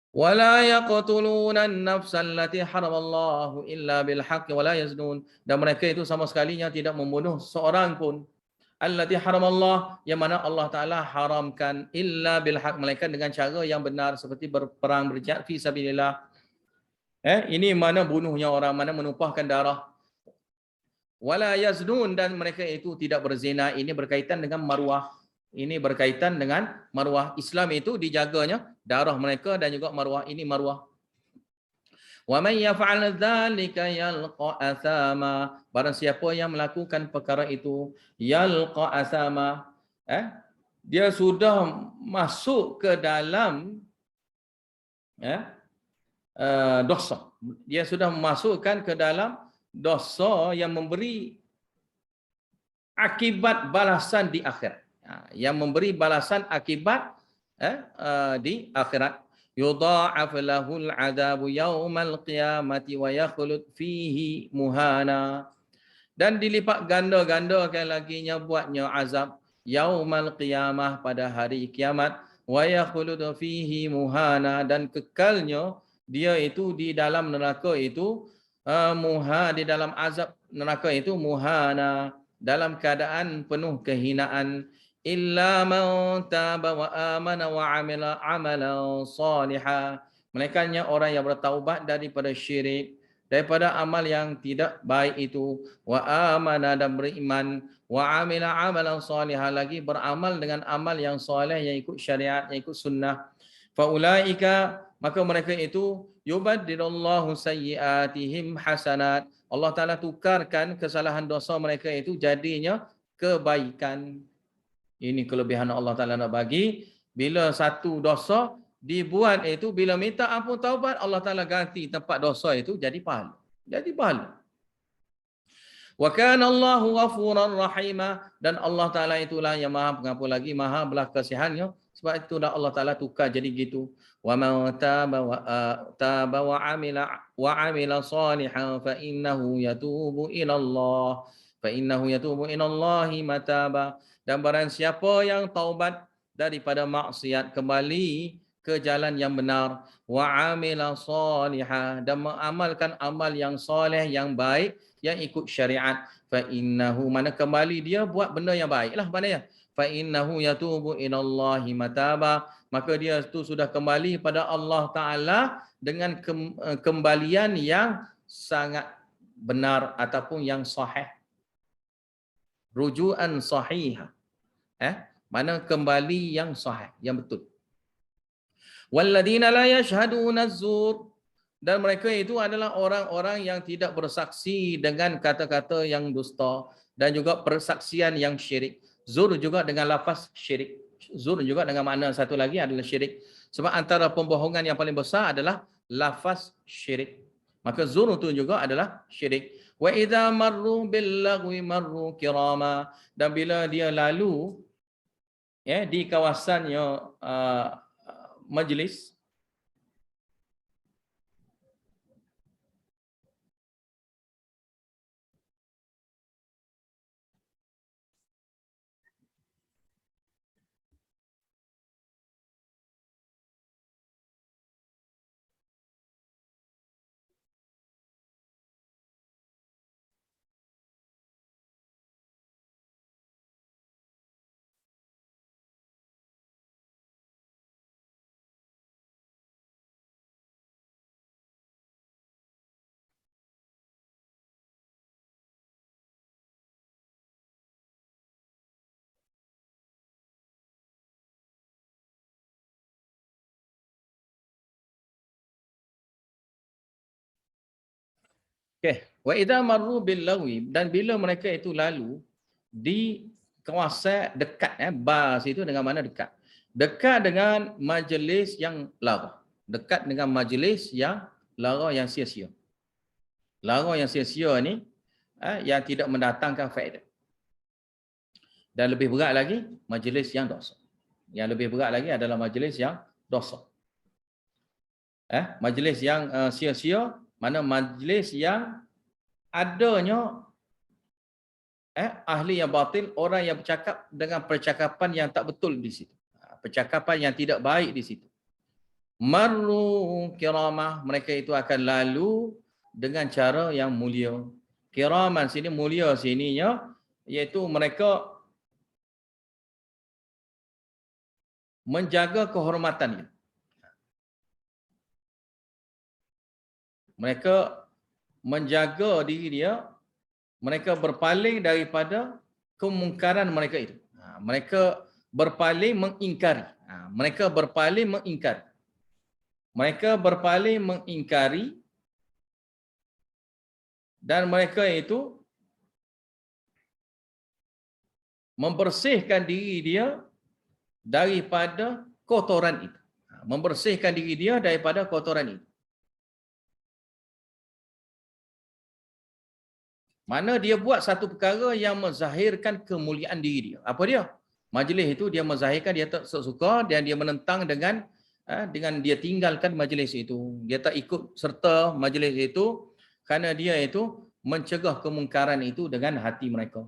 Wala yaqtuluna an-nafsa allati haramallahu illa bil haqqi wala yaznun, dan mereka itu sama sekali tidak membunuh seorang pun, allati haramallah, yang mana Allah Taala haramkan, illa bil haqq, melainkan dengan cara yang benar, seperti berperang, berjihad fi sabilillah. Ini mana bunuhnya orang, mana menumpahkan darah. Wala yaznun, dan mereka itu tidak berzina. Ini berkaitan dengan maruah. Ini berkaitan dengan maruah. Islam itu dijaganya darah mereka dan juga maruah. Ini maruah. Wa man yaf'al dzalika yalqa athama, barang siapa yang melakukan perkara itu, yalqa athama, dia sudah masuk ke dalam dosa. Dia sudah memasukkan ke dalam dosa yang memberi akibat balasan di akhirat. Yang memberi balasan akibat di akhirat. Yudha'af lahul 'adzabu yaumal qiyamati wa yakhlud fihi muhana, dan dilipat ganda-gandakan laginya buatnya azab yaumal qiyamah, pada hari kiamat, wa yakhlud fihi muhana, dan kekalnya dia itu di dalam neraka itu di dalam azab neraka itu muhana, dalam keadaan penuh kehinaan. Illa man taba wa amana wa amila amalan salihah, melainkannya orang yang bertaubat daripada syirik, daripada amal yang tidak baik itu, wa amana, dan beriman, wa amila amalan salihah, lagi beramal dengan amal yang soleh, yang ikut syariat, yang ikut sunnah. Fa ulaika, maka mereka itu yubaddilullahu sayyiatihim hasanat, Allah Taala tukarkan kesalahan dosa mereka itu jadinya kebaikan. Ini kelebihan Allah Ta'ala nak bagi. Bila satu dosa dibuat itu, bila minta ampun taubat, Allah Ta'ala ganti tempat dosa itu jadi pahala. Jadi pahala. Wa kana Allahu ghafurar rahima, dan Allah Taala itulah yang Maha Pengampun lagi Maha belas kasihannya. Sebab itu dah Allah Taala tukar jadi gitu. Wa man taba wa amila salihan fa innahu yatubu ila Allah. Fa innahu yatubu ila Allahi mataba. Dan barang siapa yang taubat daripada maksiat kembali ke jalan yang benar, wa amila salihah, dan mengamalkan amal yang soleh yang baik yang ikut syariat, fa innahu, mana kembali dia buat benda yang baiklah maknanya, fa innahu yatubu ilallahi mataba, maka dia tu sudah kembali pada Allah Taala dengan kembalian yang sangat benar ataupun yang sahih, rujuan sahihah, mana kembali yang sahih, yang betul. Walladina la yashhaduna az-zur, dan mereka itu adalah orang-orang yang tidak bersaksi dengan kata-kata yang dusta dan juga persaksian yang syirik. Zur juga dengan lafaz syirik. Zur juga dengan makna satu lagi adalah syirik. Sebab antara pembohongan yang paling besar adalah lafaz syirik. Maka zur itu juga adalah syirik. Wa idza marru bil lagwi marru kirama, dan bila dia lalu di kawasannya majlis, wa idza marru bil lagwi, dan bila mereka itu lalu di kawasan dekat, bas itu dengan mana dekat? Dekat dengan majlis yang lara. Dekat dengan majlis yang lara, yang sia-sia. Lara yang sia-sia ni yang tidak mendatangkan faedah. Dan lebih berat lagi, majlis yang dosa. Yang lebih berat lagi adalah majlis yang dosa. Majlis yang sia-sia, mana majlis yang adanya ahli yang batil, orang yang bercakap dengan percakapan yang tak betul di situ. Percakapan yang tidak baik di situ. Marru kiramah, mereka itu akan lalu dengan cara yang mulia. Kiraman sini mulia sininya, iaitu mereka menjaga kehormatan itu. Mereka menjaga diri dia, mereka berpaling daripada kemungkaran mereka itu. Mereka berpaling mengingkari. Mereka berpaling mengingkari. Mereka berpaling mengingkari, dan mereka itu membersihkan diri dia daripada kotoran itu. Membersihkan diri dia daripada kotoran itu. Mana dia buat satu perkara yang menzahirkan kemuliaan diri dia. Apa dia? Majlis itu dia menzahirkan, dia tak suka, dan dia menentang dengan dia tinggalkan majlis itu. Dia tak ikut serta majlis itu kerana dia itu mencegah kemungkaran itu dengan hati mereka.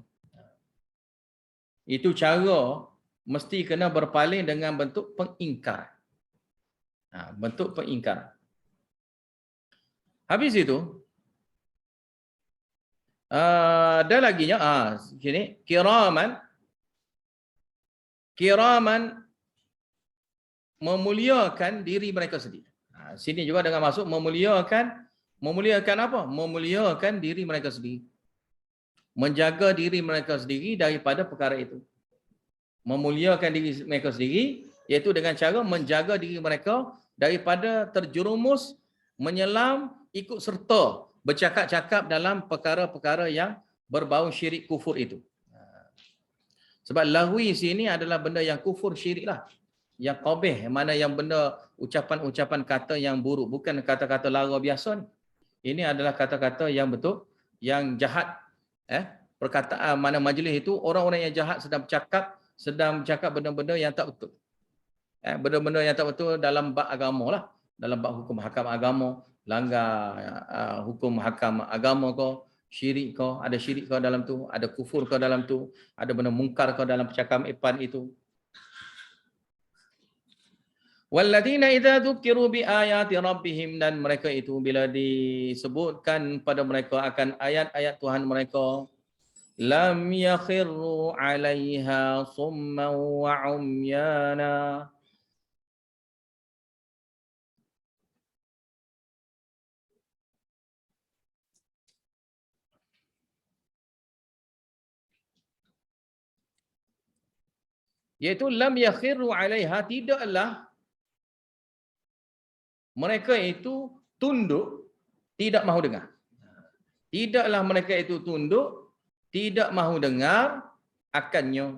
Itu cara mesti kena berpaling dengan bentuk pengingkar. Bentuk pengingkar. Habis itu, ada lagi nya, sini kiraman memuliakan diri mereka sendiri. Sini juga dengan masuk memuliakan apa? Memuliakan diri mereka sendiri. Menjaga diri mereka sendiri daripada perkara itu. Memuliakan diri mereka sendiri iaitu dengan cara menjaga diri mereka daripada terjerumus, menyelam, ikut serta, bercakap-cakap dalam perkara-perkara yang berbau syirik kufur itu. Sebab lahwi sini adalah benda yang kufur syirik lah. Yang qabih, mana yang benda ucapan-ucapan kata yang buruk. Bukan kata-kata lara biasa ni. Ini adalah kata-kata yang betul, yang jahat. perkataan mana majlis itu orang-orang yang jahat sedang bercakap benda-benda yang tak betul. Benda-benda yang tak betul dalam bab agama lah, dalam bab hukum hakam agama, langgar hukum hakam agama kau, syirik kau, ada syirik kau dalam tu, ada kufur kau dalam tu, ada benda mungkar kau dalam percakapan ipan itu. Walladzina idza dzukiru bi ayati rabbihim, dan mereka itu bila disebutkan pada mereka akan ayat-ayat Tuhan mereka, lam yakhirru 'alaiha summan wa umyana. Iaitu lam yakhirru 'alaiha, tidaklah mereka itu tunduk, tidak mahu dengar. Tidaklah mereka itu tunduk, tidak mahu dengar akan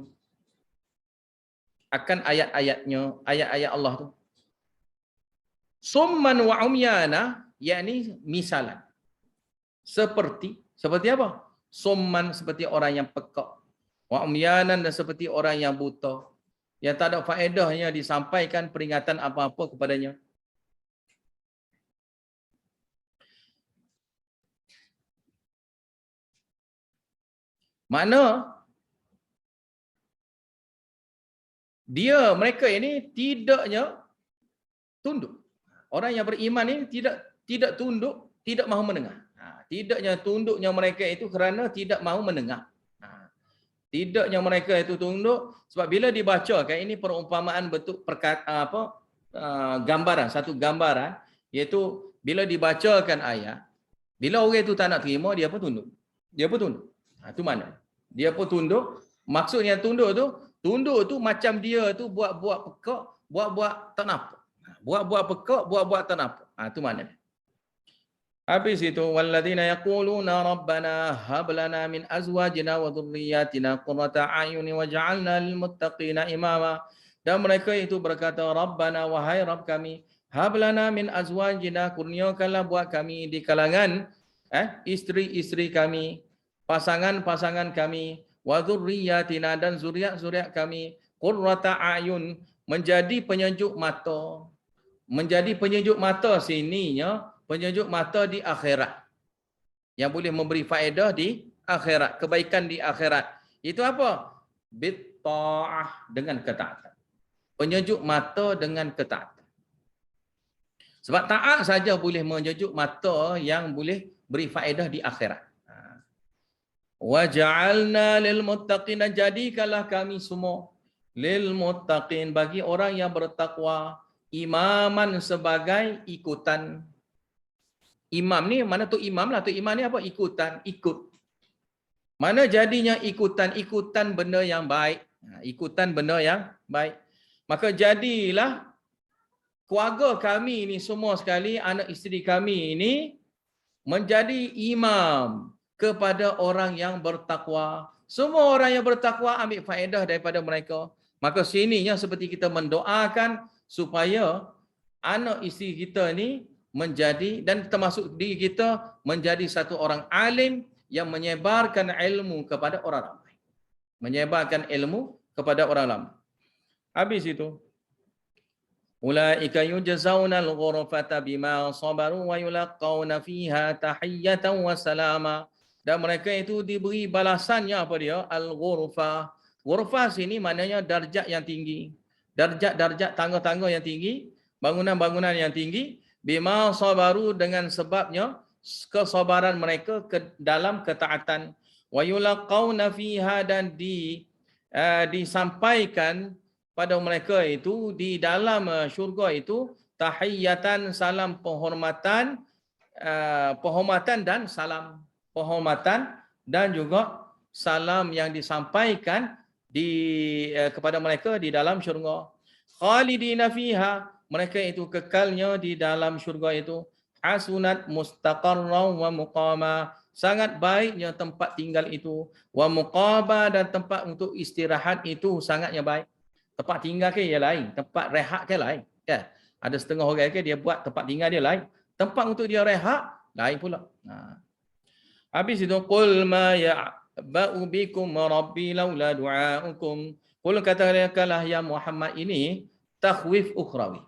ayat-ayatnya, ayat-ayat Allah tu. Summan wa umyana, yakni misalan. Seperti apa? Summan seperti orang yang pekak. Wa umyanan, dan seperti orang yang buta. Yang tak ada faedahnya disampaikan peringatan apa-apa kepadanya. Mana mereka ini tidaknya tunduk. Orang yang beriman ini tidak tunduk, tidak mahu mendengar. Tidaknya tunduknya mereka itu kerana tidak mahu mendengar. Tidaknya mereka itu tunduk sebab bila dibacakan, ini perumpamaan bentuk gambaran, satu gambaran, iaitu bila dibacakan ayat, bila orang itu tak nak terima, dia pun tunduk. Dia pun tunduk. Itu mana? Dia pun tunduk. Maksudnya tunduk tu macam dia tu buat-buat pekak, buat-buat tak nampak. Buat-buat pekak, buat-buat tak nampak. Itu mana? Habis itu, walladzina yaquluna rabbana hab lana min azwajina wa dhurriyyatina qurrata a'yuni waj'alna lil muttaqina imama. Dan mereka itu berkata, Rabbana, wahai Rabb kami, hab lana min azwajina, kurniakanlah buat kami di kalangan isteri-isteri kami, pasangan-pasangan kami, wa dhurriyyatina, dan zuriat-zuriat kami, qurrata a'yun, menjadi penyejuk mata. Menjadi penyejuk mata sininya, penyejuk mata di akhirat. Yang boleh memberi faedah di akhirat, kebaikan di akhirat. Itu apa? Bitta'ah, dengan ketaatan. Penyejuk mata dengan ketaatan. Sebab taat saja boleh menyejuk mata yang boleh beri faedah di akhirat. Wa ja'alna lil muttaqin, jadikanlah kami semua lil muttaqin, bagi orang yang bertakwa, imaman, sebagai ikutan. Imam ni mana tu imam lah, tu imam ni apa? Ikutan, ikut. Mana jadinya ikutan benda yang baik. Ikutan benda yang baik. Maka jadilah keluarga kami ni semua sekali, anak isteri kami ini menjadi imam kepada orang yang bertakwa. Semua orang yang bertakwa ambil faedah daripada mereka. Maka sininya seperti kita mendoakan supaya anak isteri kita ni menjadi, dan termasuk diri kita, menjadi satu orang alim yang menyebarkan ilmu kepada orang ramai. Menyebarkan ilmu kepada orang ramai. Habis itu, ulaika yujzauna al-ghurfata bima sabaru wa yulaqauna fiha tahiyatan wa salama. Dan mereka itu diberi balasannya apa dia? Al-ghurfah. Ghurfah sini maknanya darjat yang tinggi. Darjat tangga-tangga yang tinggi, bangunan-bangunan yang tinggi, bima sabaru, dengan sebabnya kesabaran mereka dalam ketaatan. Wa yulaqauna fiha, dan disampaikan pada mereka itu di dalam syurga itu tahiyatan, salam penghormatan, dan salam penghormatan, dan juga salam yang disampaikan kepada mereka di dalam syurga. Khalidina fiha, mereka itu kekalnya di dalam syurga itu. Hasunat mustaqarran wa muqama, sangat baiknya tempat tinggal itu. Wa muqaba, dan tempat untuk istirahat itu sangatnya baik. Tempat tinggal ke dia lain, tempat rehat ke lain. Ya. Ada setengah orang ke dia buat tempat tinggal dia lain, tempat untuk dia rehat lain pula. Habis itu, qul ma ba'u bikum rabbi laula du'aukum. Qul katakanlah ya Muhammad ini takhwif ukhrawi.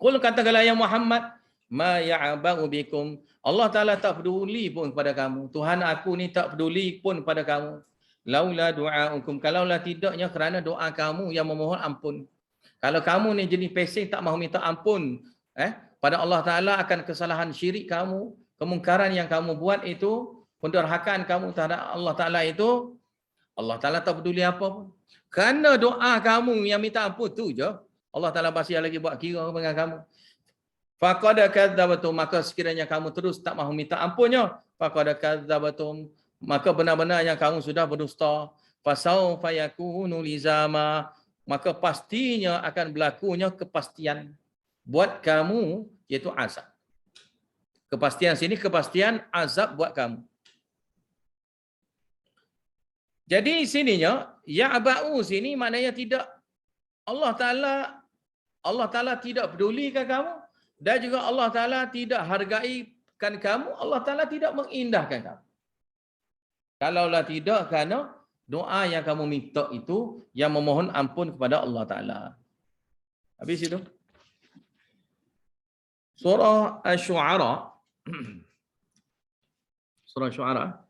Qul katakanlah ya Muhammad ma ya'ba'u bikum. Allah Taala tak peduli pun pada kamu. Tuhan aku ni tak peduli pun pada kamu. Laula du'aukum. Kalaulah tidaknya kerana doa kamu yang memohon ampun. Kalau kamu ni jenis pesing tak mahu minta ampun pada Allah Taala akan kesalahan syirik kamu, kemungkaran yang kamu buat itu, pendurhakaan kamu terhadap Allah Taala itu, Allah Taala tak peduli apa pun. Kerana doa kamu yang minta ampun tu je, Allah Taala masih lagi buat kira dengan kamu. Faqad kadzabatum, maka sekiranya kamu terus tak mahu minta ampunnya, faqad kadzabatum, maka benar-benarnya kamu sudah berdusta. Fasaufa yakunu lizama, maka pastinya akan berlakunya kepastian buat kamu, iaitu azab. Kepastian sini kepastian azab buat kamu. Jadi sininya ya'ba'u sini maknanya tidak, Allah Taala tidak pedulikan kamu, dan juga Allah Taala tidak hargaikan kamu, Allah Taala tidak mengindahkan kamu. Kalaulah tidak kerana doa yang kamu minta itu yang memohon ampun kepada Allah Taala. Habis itu. Surah Asy-Syu'ara. Surah Asy-Syu'ara